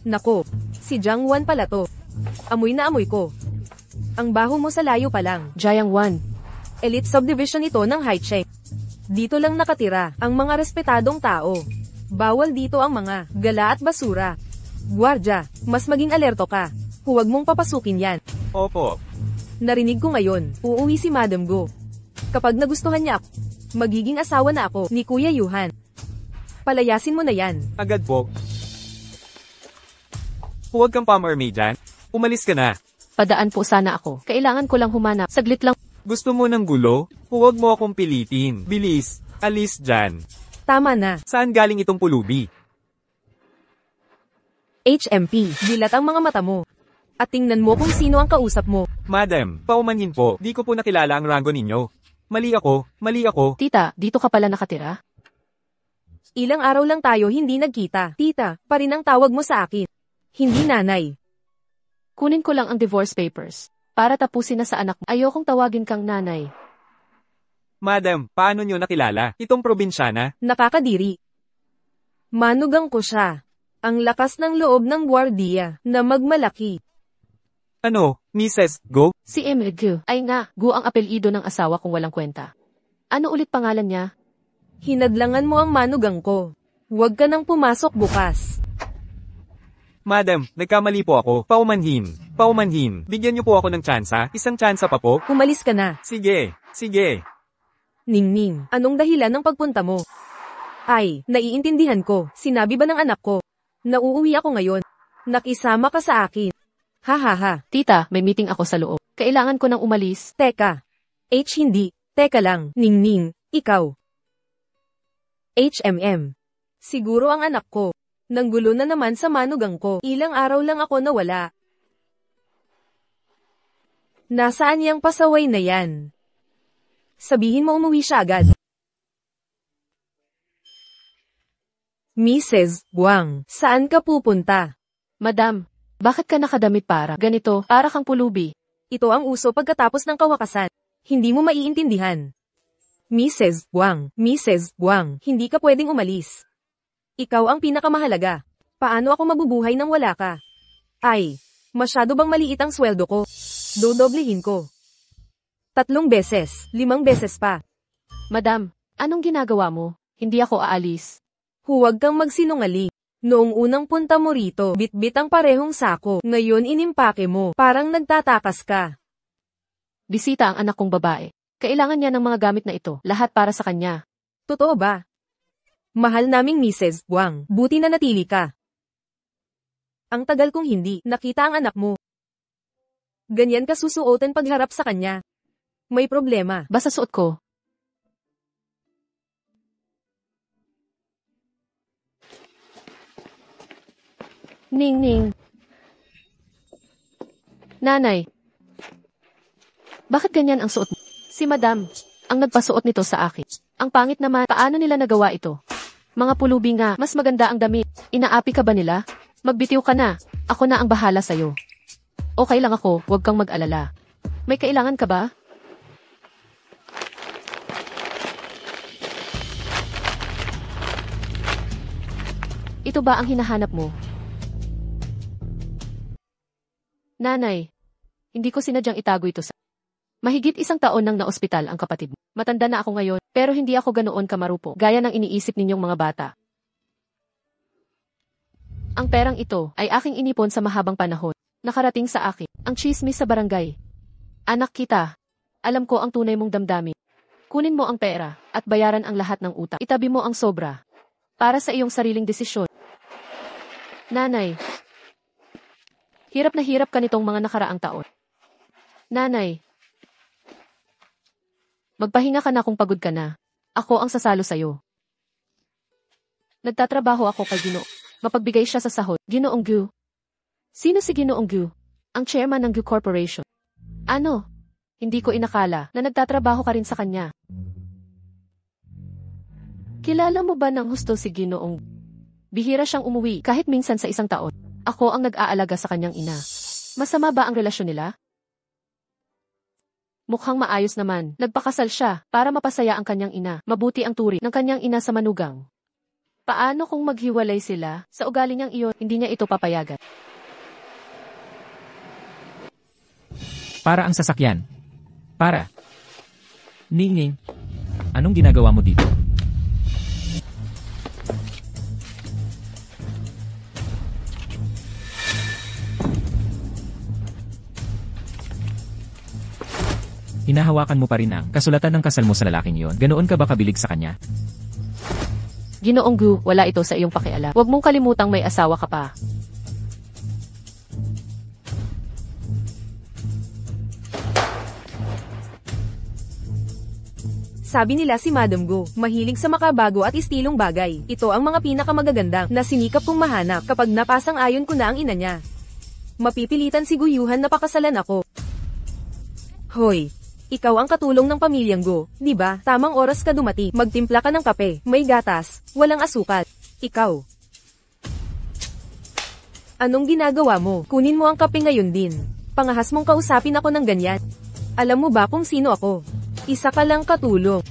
Nako, si Jiang Wan pala to. Amoy na amoy ko. Ang baho mo sa layo pa lang. Jiang Wan. Elite subdivision ito ng Haicheng. Dito lang nakatira ang mga respetadong tao. Bawal dito ang mga gala at basura. Guardia, mas maging alerto ka. Huwag mong papasukin yan. Opo. Narinig ko ngayon, uuwi si Madam Go. Kapag nagustuhan niya ako, magiging asawa na ako ni Kuya Yuhan. Palayasin mo na yan. Agad po. Huwag kang pamarmay dyan. Umalis ka na. Padaan po sana ako. Kailangan ko lang humanap. Saglit lang. Gusto mo ng gulo? Huwag mo akong pilitin. Bilis. Alis dyan. Tama na. Saan galing itong pulubi? HMP, dilat ang mga mata mo. At tingnan mo kung sino ang kausap mo. Madam, paumanhin po. Di ko po nakilala ang rango ninyo. Mali ako. Tita, dito ka pala nakatira? Ilang araw lang tayo hindi nagkita. Tita, pa rin ang tawag mo sa akin. Hindi nanay. Kunin ko lang ang divorce papers. Para tapusin na sa anak mo. Ayokong tawagin kang nanay. Madam, paano nyo nakilala? Itong probinsyana? Nakakadiri. Manugang ko siya. Ang lakas ng loob ng gwardiya na magmalaki. Ano, Mrs. Go? Si Emilio. Ay nga, Gu ang apelyido ng asawa kung walang kwenta. Ano ulit pangalan niya? Hinadlangan mo ang manugang ko. Huwag ka nang pumasok bukas. Madam, nagkamali po ako. Paumanhin. Bigyan niyo po ako ng tsansa. Isang tsansa pa po. Umalis ka na. Sige. Ningning, anong dahilan ng pagpunta mo? Ay, naiintindihan ko. Sinabi ba ng anak ko? Nauuwi ako ngayon. Nakisama ka sa akin. Ha. Tita, may meeting ako sa loob. Kailangan ko nang umalis. Teka. Hindi. Teka lang. Ningning, ikaw. Siguro ang anak ko. Nanggulo na naman sa manugang ko. Ilang araw lang ako nawala. Nasaan yang pasaway na yan? Sabihin mo umuwi siya agad. Mrs. Guang, saan ka pupunta? Madam, bakit ka nakadamit para ganito, para kang pulubi? Ito ang uso pagkatapos ng kawakasan. Hindi mo maiintindihan. Mrs. Guang, hindi ka pwedeng umalis. Ikaw ang pinakamahalaga. Paano ako mabubuhay nang wala ka? Ay, masyado bang maliit ang sweldo ko? Dodoblehin ko. 3 beses, 5 beses pa. Madam, anong ginagawa mo? Hindi ako aalis. Huwag kang magsinungaling. Noong unang punta mo rito, bitbit ang parehong sako. Ngayon inimpake mo, parang nagtatakas ka. Bisita ang anak kong babae. Kailangan niya ng mga gamit na ito, lahat para sa kanya. Totoo ba? Mahal naming Mrs. Guang, buti na natili ka. Ang tagal kong hindi nakita ang anak mo. Ganyan ka susuotin pagharap sa kanya. May problema. Basta suot ko. Ning. Nanay. Bakit ganyan ang suot mo? Si Madam, ang nagpasuot nito sa akin. Ang pangit naman, paano nila nagawa ito? Mga pulubi nga, mas maganda ang damit. Inaapi ka ba nila? Magbitiw ka na. Ako na ang bahala sa'yo. Okay lang ako, huwag kang mag-alala. May kailangan ka ba? Ito ba ang hinahanap mo? Nanay, hindi ko sinadyang itago ito sa... Mahigit 1 taon nang naospital ang kapatid mo. Matanda na ako ngayon, pero hindi ako ganoon kamarupo, gaya ng iniisip ninyong mga bata. Ang perang ito ay aking inipon sa mahabang panahon. Nakarating sa akin ang tsismis sa barangay. Anak kita, alam ko ang tunay mong damdamin. Kunin mo ang pera at bayaran ang lahat ng utang. Itabi mo ang sobra para sa iyong sariling desisyon. Nanay, hirap na hirap ka nitong mga nakaraang taon. Nanay, magpahinga ka na kung pagod ka na. Ako ang sasalo sa'yo. Nagtatrabaho ako kay Ginoo. Mapagbigay siya sa sahod. Ginoong Gu. Sino si Ginoong Gu? Ang chairman ng Gu Corporation. Ano? Hindi ko inakala na nagtatrabaho ka rin sa kanya. Kilala mo ba ng husto si Ginoong? Bihira siyang umuwi kahit minsan sa isang taon. Ako ang nag-aalaga sa kanyang ina. Masama ba ang relasyon nila? Mukhang maayos naman. Nagpakasal siya para mapasaya ang kanyang ina. Mabuti ang turi ng kanyang ina sa manugang. Paano kung maghiwalay sila? Sa ugali niyang iyon, hindi niya ito papayagan. Para ang sasakyan. Para. Ningning, anong ginagawa mo dito? Hinahawakan mo pa rin ang kasulatan ng kasal mo sa lalaking yon. Ganoon ka ba kabilig sa kanya? Ginoong Gu, wala ito sa iyong pakialam. Huwag mong kalimutang may asawa ka pa. Sabi nila si Madam Go, mahilig sa makabago at istilong bagay. Ito ang mga pinakamagagandang na sinikap kong mahanap kapag napasang ayon ko na ang ina niya. Mapipilitan si Guyuhan na pakasalan ako. Hoy! Ikaw ang katulong ng pamilyang Go, di ba? Tamang oras ka dumating. Magtimpla ka ng kape, may gatas, walang asukal. Ikaw. Anong ginagawa mo? Kunin mo ang kape ngayon din. Pangahas mong kausapin ako ng ganyan. Alam mo ba kung sino ako? Isa ka lang katulong.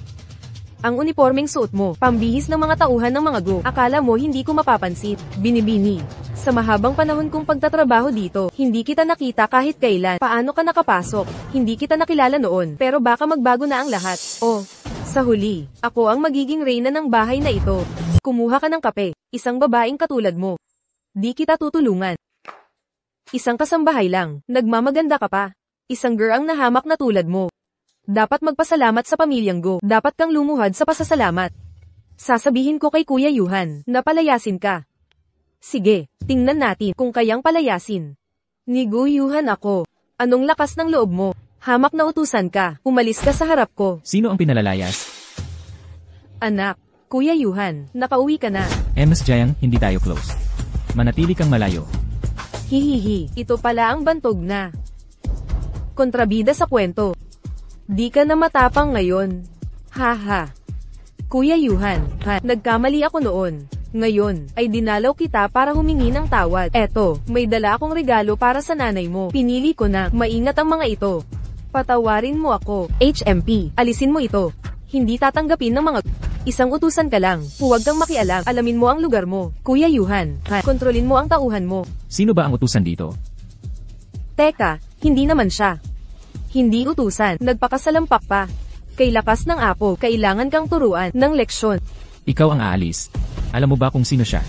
Ang uniformeng suot mo, pambihis ng mga tauhan ng mga Go. Akala mo hindi ko mapapansin. Binibini. Sa mahabang panahon kong pagtatrabaho dito, hindi kita nakita kahit kailan. Paano ka nakapasok? Hindi kita nakilala noon, pero baka magbago na ang lahat. Oh, sa huli, ako ang magiging reyna ng bahay na ito. Kumuha ka ng kape, isang babaeng katulad mo. Di kita tutulungan. Isang kasambahay lang, nagmamaganda ka pa. Isang girl ang nahamak na tulad mo. Dapat magpasalamat sa pamilyang Go. Dapat kang lumuhad sa pasasalamat. Sasabihin ko kay Kuya Yuhan, na palayasin ka. Sige, tingnan natin kung kayang palayasin. Ni Guyuhan ako. Anong lakas ng loob mo? Hamak na utusan ka. Umalis ka sa harap ko. Sino ang pinalalayas? Anak, Kuya Yuhan, nakauwi ka na. Ms. Jayang, hindi tayo close. Manatili kang malayo. Hihihi, ito pala ang bantog na. Kontrabida sa kwento. Di ka na matapang ngayon. Haha. Kuya Yuhan, nagkamali ako noon. Ngayon, ay dinalaw kita para humingi ng tawad. Eto, may dala akong regalo para sa nanay mo. Pinili ko na, maingat ang mga ito. Patawarin mo ako. HMP, alisin mo ito. Hindi tatanggapin ng mga... Isang utusan ka lang. Huwag kang makialam. Alamin mo ang lugar mo. Kuya Yuhan, kontrolin mo ang tauhan mo. Sino ba ang utusan dito? Teka, hindi naman siya. Hindi utusan, nagpakasalampak pa. Kay lakas ng apo, kailangan kang turuan ng leksyon. Ikaw ang aalis. Alam mo ba kung sino siya?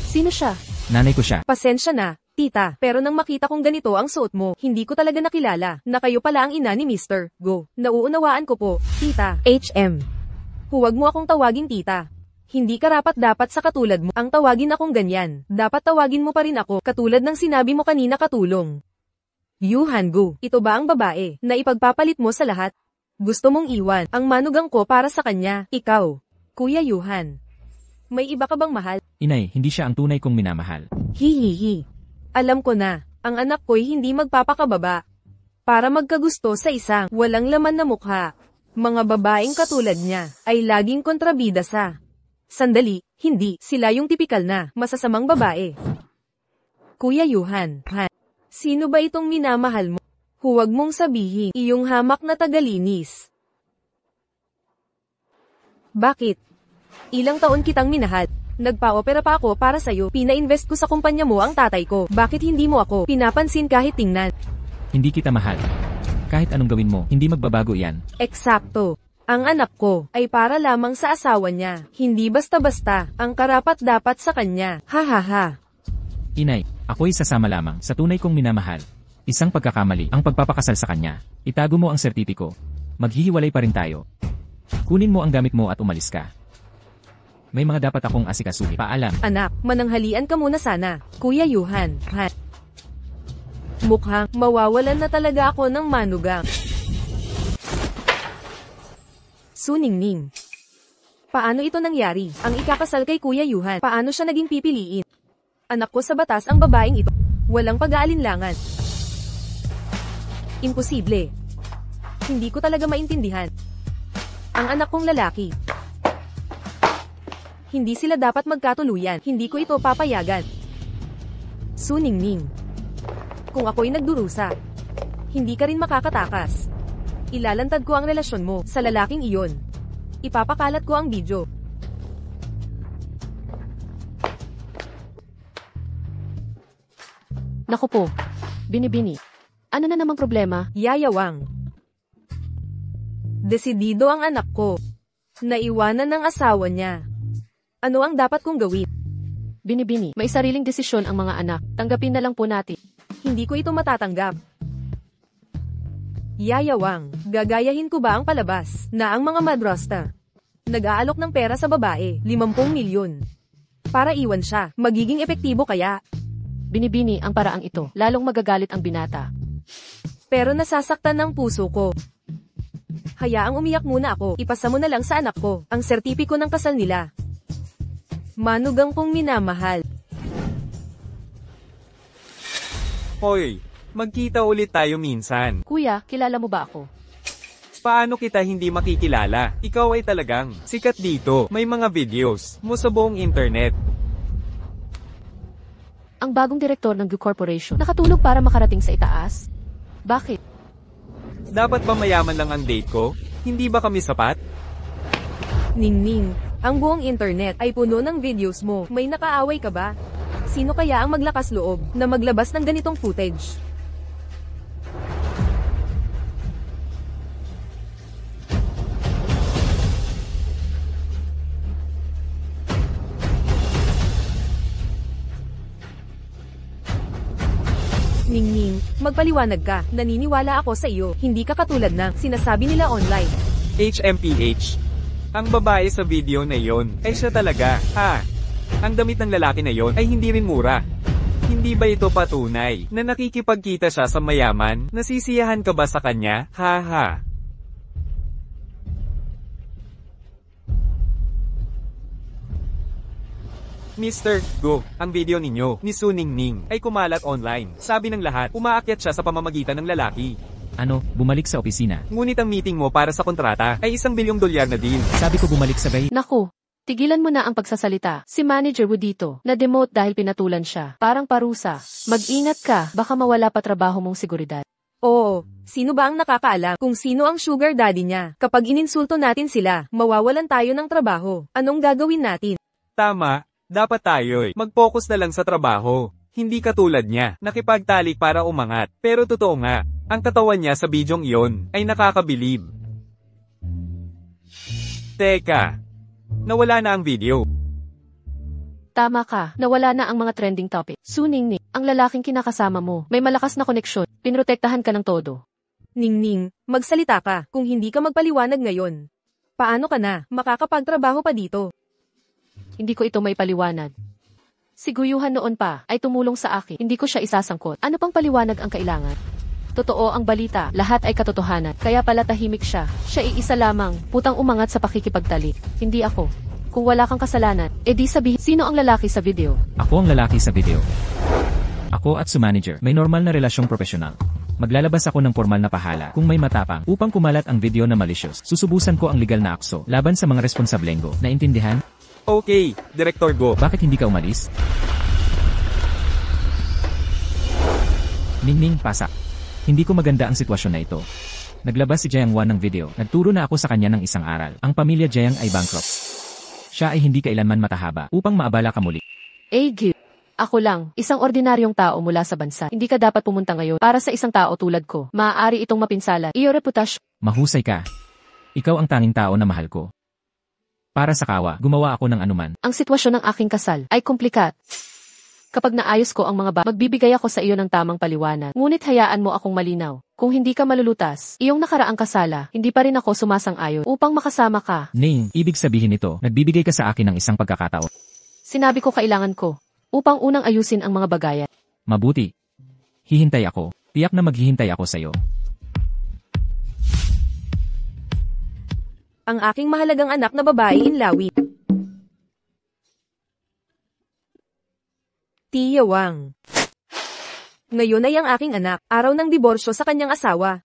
Sino siya? Nanay ko siya. Pasensya na, tita, pero nang makita kong ganito ang suot mo, hindi ko talaga nakilala na kayo pala ang ina ni Mr. Go. Nauunawaan ko po, tita. HM. Huwag mo akong tawaging tita. Hindi karapat-dapat sa katulad mo ang tawagin akong ganyan. Dapat tawagin mo pa rin ako katulad ng sinabi mo kanina katulong. Yuhan Go, ito ba ang babae na ipagpapalit mo sa lahat? Gusto mong iwan ang manugang ko para sa kanya, ikaw, Kuya Yuhan. May iba ka bang mahal? Inay, hindi siya ang tunay kong minamahal. Hihihi. Alam ko na, ang anak ko'y hindi magpapakababa. Para magkagusto sa isang walang laman na mukha. Mga babaeng katulad niya ay laging kontrabida sa... Sandali, hindi, sila yung tipikal na masasamang babae. Kuya Yuhan, sino ba itong minamahal mo? Huwag mong sabihin, iyong hamak na tagalinis. Bakit? Ilang taon kitang minahal. Nagpa-opera pa ako para sa'yo. Pina-invest ko sa kumpanya mo ang tatay ko. Bakit hindi mo ako pinapansin kahit tingnan? Hindi kita mahal. Kahit anong gawin mo, hindi magbabago yan. Eksakto. Ang anak ko ay para lamang sa asawa niya, hindi basta-basta ang karapat-dapat sa kanya. Ha ha ha. Inay, ako'y sasama lamang sa tunay kong minamahal. Isang pagkakamali ang pagpapakasal sa kanya. Itago mo ang sertipiko. Maghihiwalay pa rin tayo. Kunin mo ang gamit mo at umalis ka. May mga dapat akong asikasuhin. Paalam. Anak, mananghalian ka muna sana. Kuya Yuhan. Mukhang mawawalan na talaga ako ng manugang. Suningning. Paano ito nangyari? Ang ikakasal kay Kuya Yuhan. Paano siya naging pipiliin? Anak ko sa batas ang babaeng ito. Walang pag-aalinlangan. Imposible. Hindi ko talaga maintindihan. Ang anak kong lalaki. Hindi sila dapat magkatuluyan. Hindi ko ito papayagan. Suningning. Kung ako'y nagdurusa, hindi ka rin makakatakas. Ilalantad ko ang relasyon mo sa lalaking iyon. Ipapakalat ko ang video. Naku po. Binibini. Ano na namang problema? Yayawang. Desidido ang anak ko. Naiwanan ng asawa niya. Ano ang dapat kong gawin? Binibini. May sariling desisyon ang mga anak. Tanggapin na lang po natin. Hindi ko ito matatanggap. Yayawang. Gagayahin ko ba ang palabas na ang mga madrasta nag-aalok ng pera sa babae, 50 milyon. Para iwan siya. Magiging epektibo kaya? Binibini ang paraang ito. Lalong magagalit ang binata. Pero nasasaktan ng puso ko. Hayaang umiyak muna ako. Ipasa mo na lang sa anak ko ang sertipiko ng kasal nila. Manugang kong minamahal. Hoy, magkita ulit tayo minsan. Kuya, kilala mo ba ako? Paano kita hindi makikilala? Ikaw ay talagang sikat dito. May mga videos mo sa buong internet. Ang bagong direktor ng Gu Corporation. Nakatulog para makarating sa itaas? Bakit? Dapat ba mayaman lang ang date ko? Hindi ba kami sapat? Ningning, ang buong internet ay puno ng videos mo. May nakaaway ka ba? Sino kaya ang maglakas loob na maglabas ng ganitong footage? Ningning, magpaliwanag ka. Naniniwala ako sa iyo. Hindi ka katulad ng sinasabi nila online. HMPH. Ang babae sa video na yon ay siya talaga, ha? Ang damit ng lalaki na yon ay hindi rin mura. Hindi ba ito patunay na nakikipagkita siya sa mayaman? Nasisiyahan ka ba sa kanya? Ha ha. Mr. Go, ang video ninyo, ni Suningning, ay kumalat online. Sabi ng lahat, umaakyat siya sa pamamagitan ng lalaki. Ano, bumalik sa opisina. Ngunit ang meeting mo para sa kontrata ay $1 bilyong na deal. Sabi ko bumalik sabay. Naku, tigilan mo na ang pagsasalita. Si manager mo dito, na-demote dahil pinatulan siya. Parang parusa. Mag-ingat ka, baka mawala pa trabaho mong seguridad. Oo, sino ba ang nakakaalam kung sino ang sugar daddy niya? Kapag ininsulto natin sila, mawawalan tayo ng trabaho. Anong gagawin natin? Tama, dapat tayo'y mag-focus na lang sa trabaho. Hindi katulad niya, nakipagtalik para umangat. Pero totoo nga, ang katawan niya sa bidyong iyon ay nakakabilib. Teka, nawala na ang video. Tama ka, nawala na ang mga trending topic. Suningning, ang lalaking kinakasama mo, may malakas na koneksyon, pinrotektahan ka ng todo. Ningning, magsalita ka kung hindi ka magpaliwanag ngayon. Paano ka na makakapagtrabaho pa dito? Hindi ko ito may paliwanag. Si Guyuhan noon pa ay tumulong sa akin, hindi ko siya isasangkot. Ano pang paliwanag ang kailangan? Totoo ang balita, lahat ay katotohanan, kaya pala tahimik siya. Siya iisa lamang, putang umangat sa pakikipagtalik. Hindi ako. Kung wala kang kasalanan, edi sabihin, sino ang lalaki sa video? Ako ang lalaki sa video. Ako at su manager, may normal na relasyong profesional. Maglalabas ako ng formal na pahala kung may matapang upang kumalat ang video na malicious. Susubusan ko ang legal na akso laban sa mga responsablenggo. Naintindihan? Okay, Director Go. Bakit hindi ka umalis? Ningning, pasak. Hindi ko maganda ang sitwasyon na ito. Naglabas si Jayang Wan ng video. Nagturo na ako sa kanya ng isang aral. Ang pamilya Jayang ay bankrupt. Siya ay hindi kailanman matahaba upang maabala ka muli. Gu. Ako lang, isang ordinaryong tao mula sa bansa. Hindi ka dapat pumunta ngayon para sa isang tao tulad ko. Maaari itong mapinsala. Iyo reputasyon. Mahusay ka. Ikaw ang tanging tao na mahal ko. Para sa kawa, gumawa ako ng anuman. Ang sitwasyon ng aking kasal ay komplikat. Kapag naayos ko ang mga magbibigay ako sa iyo ng tamang paliwanag. Ngunit hayaan mo akong malinaw. Kung hindi ka malulutas, iyong nakaraang kasala, hindi pa rin ako sumasang-ayon upang makasama ka. Ning, ibig sabihin nito, nagbibigay ka sa akin ng isang pagkakataon. Sinabi ko kailangan ko upang unang ayusin ang mga bagayan. Mabuti. Hihintay ako. Tiyak na maghihintay ako sa iyo. Ang aking mahalagang anak na babae inlawi. Tia Wang. Ngayon ay ang aking anak, araw ng diborsyo sa kanyang asawa.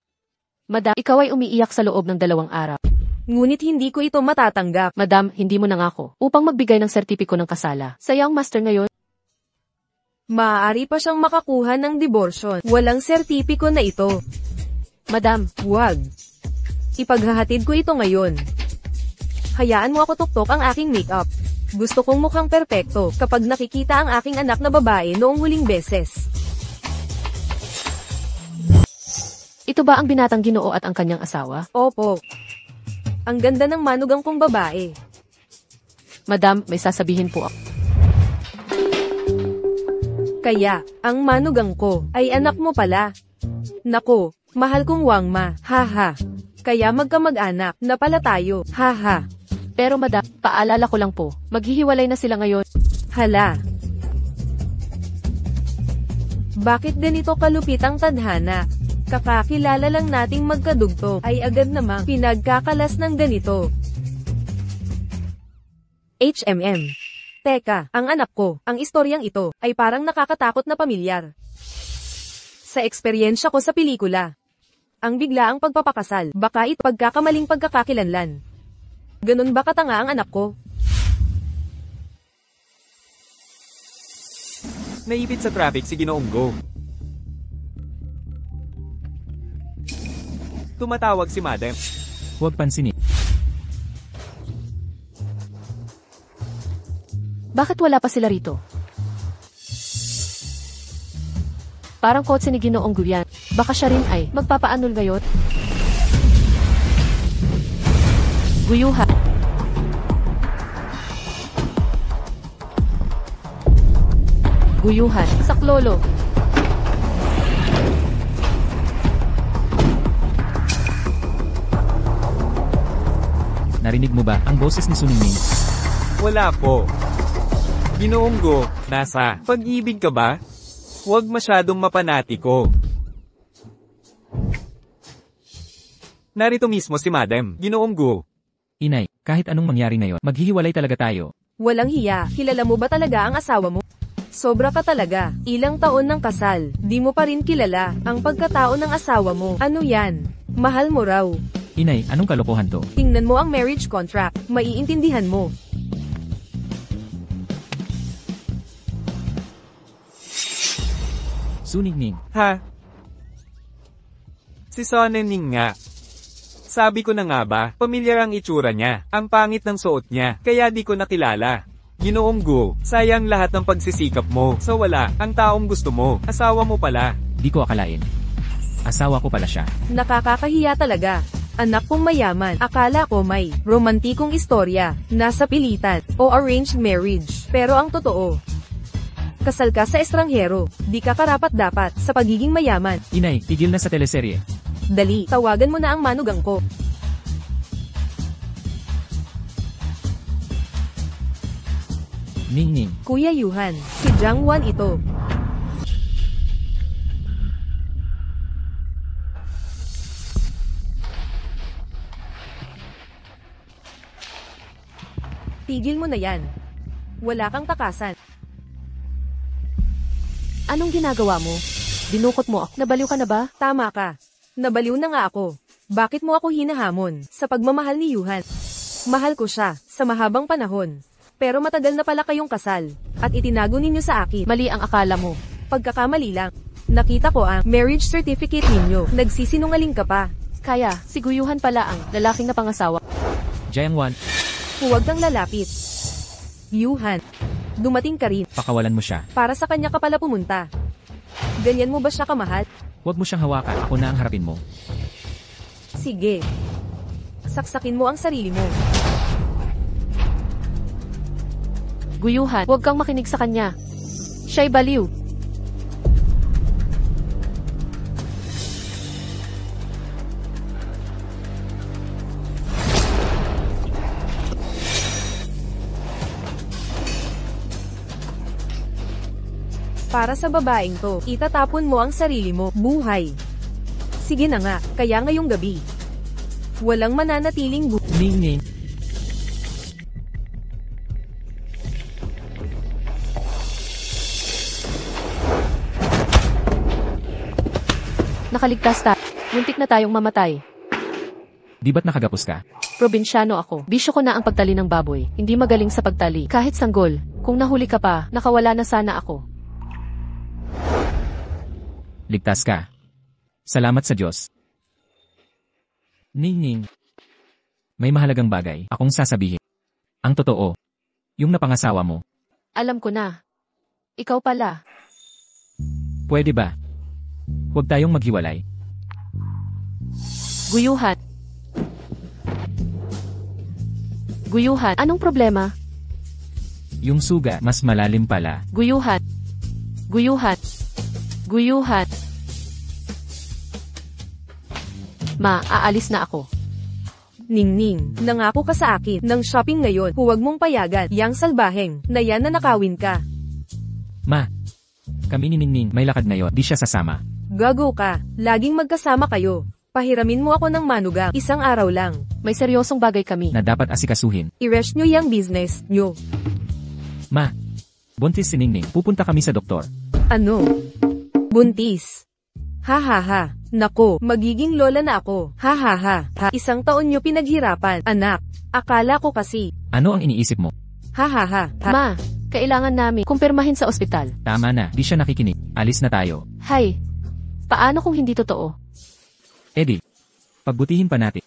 Madam, ikaw ay umiiyak sa loob ng 2 araw. Ngunit hindi ko ito matatanggap. Madam, hindi mo nangako upang magbigay ng sertipiko ng kasala. Saya ang master ngayon. Maaari pa siyang makakuha ng diborsyo. Walang sertipiko na ito. Madam, Huwag. Ipaghahatid ko ito ngayon. Hayaan mo ako tuktok ang aking makeup. Gusto kong mukhang perpekto kapag nakikita ang aking anak na babae noong huling beses. ito ba ang binatang Ginoo at ang kanyang asawa? Opo. Ang ganda ng manugang kong babae. Madam, may sasabihin po ako. Kaya, ang manugang ko ay anak mo pala. Nako, mahal kong Wangma, haha. Kaya magkamag-anak na pala tayo, haha. Pero madam, paalala ko lang po, maghihiwalay na sila ngayon. Hala. Bakit ganito kalupit ang tadhana? Kakakilala lang nating magkadugtong ay agad namang pinagkakalas ng ganito. HMM. Teka, ang anak ko, ang istoryang ito, ay parang nakakatakot na pamilyar. Sa eksperyensya ko sa pelikula, ang biglaang pagpapakasal, baka ito pagkakamaling pagkakakilanlan. Ganun ba katanga ang anak ko? Naipit sa traffic si Ginoong Go. Tumatawag si Madam. Huwag pansinin. Bakit wala pa sila rito? Parang kotse ni Ginoong Guyan. Baka siya rin ay magpapaanol ngayon. Guyuhan. Guyuhan. Saklolo. Narinig mo ba ang boses ni Suningning? Wala po. Ginoong Go, nasa pag-ibig ka ba? Huwag masyadong mapanatiko. Narito mismo si Madam, Ginoong Go. Inay, kahit anong mangyari ngayon, maghihiwalay talaga tayo. Walang hiya, kilala mo ba talaga ang asawa mo? Sobra ka talaga, ilang taon ng kasal, di mo pa rin kilala ang pagkatao ng asawa mo. Ano yan? Mahal mo raw. Inay, anong kalokohan to? Tingnan mo ang marriage contract, maiintindihan mo. Suningning, Ha? Si Sonening nga. Sabi ko na nga ba, pamilyar ang itsura niya, ang pangit ng suot niya, kaya di ko nakilala. Ginoong Go, sayang lahat ng pagsisikap mo, sa wala, ang taong gusto mo, asawa mo pala. di ko akalain. Asawa ko pala siya. Nakakakahiya talaga. Anak kong mayaman, akala ko may romantikong istorya, nasa pilitan, o arranged marriage. Pero ang totoo, kasal ka sa estranghero, di ka karapat-dapat sa pagiging mayaman. Inay, tigil na sa teleserye. Dali, tawagan mo na ang manugang ko. Ningning, Kuya Yuhan, si Jiang Wan ito. Tigil mo na yan. Wala kang takasan. Anong ginagawa mo? Dinukot mo ako. Nabaliw ka na ba? Tama ka. Nabaliw na nga ako. Bakit mo ako hinahamon sa pagmamahal ni Yuhan? Mahal ko siya sa mahabang panahon. Pero matagal na pala kayong kasal at itinago ninyo sa akin. Mali ang akala mo. Pagkakamali lang. Nakita ko ang marriage certificate ninyo. Nagsisinungaling ka pa. Kaya, si Guyuhan pala ang lalaking napangasawa. Jiangwan, Huwag kang lalapit. Yuhan, dumating ka rin. pakawalan mo siya. Para sa kanya ka pala pumunta. Ganyan mo ba siya kamahal? Huwag mo siyang hawakan, ako na ang harapin mo. Sige. saksakin mo ang sarili mo. Guyuhan, huwag kang makinig sa kanya. Siya'y baliw. Para sa babaeng to, itatapon mo ang sarili mo, buhay. Sige na nga, kaya ngayong gabi. Walang mananatiling Ning. Nakaligtas tayo. Muntik na tayong mamatay. Di ba't nakagapos ka? Probinsyano ako. Bisyo ko na ang pagtali ng baboy. Hindi magaling sa pagtali. Kahit sanggol. Kung nahuli ka pa, nakawala na sana ako. Ligtas ka. Salamat sa Diyos. Ning. May mahalagang bagay akong sasabihin. Ang totoo. Yung napangasawa mo. Alam ko na. Ikaw pala. Pwede ba? Huwag tayong maghiwalay. Guyuhan. Guyuhan, anong problema? Yung suga, mas malalim pala. Guyuhan. Guyuhan. Guyuhan. Ma, aalis na ako. Ningning, nangako ka sa akin ng shopping ngayon. Huwag mong payagan yang salbaheng na yan na nakawin ka. Ma, kami ni Ningning may lakad ngayon, di siya sasama. Gago ka, laging magkasama kayo. Pahiramin mo ako ng manugang, isang araw lang. May seryosong bagay kami. Na dapat asikasuhin. I-rest nyo yung business nyo. Ma, buntis si Ningning, pupunta kami sa doktor. Ano? Buntis. Ha ha ha. Nako, magiging lola na ako. Ha ha ha. Isang taon nyo pinaghirapan, anak. Akala ko kasi. Ano ang iniisip mo? Ha ha ha. Ma, kailangan namin kumpirmahin sa ospital. Tama na, di siya nakikinig. Alis na tayo. Hay, paano kung hindi totoo? Eddie, pagbutihin pa natin.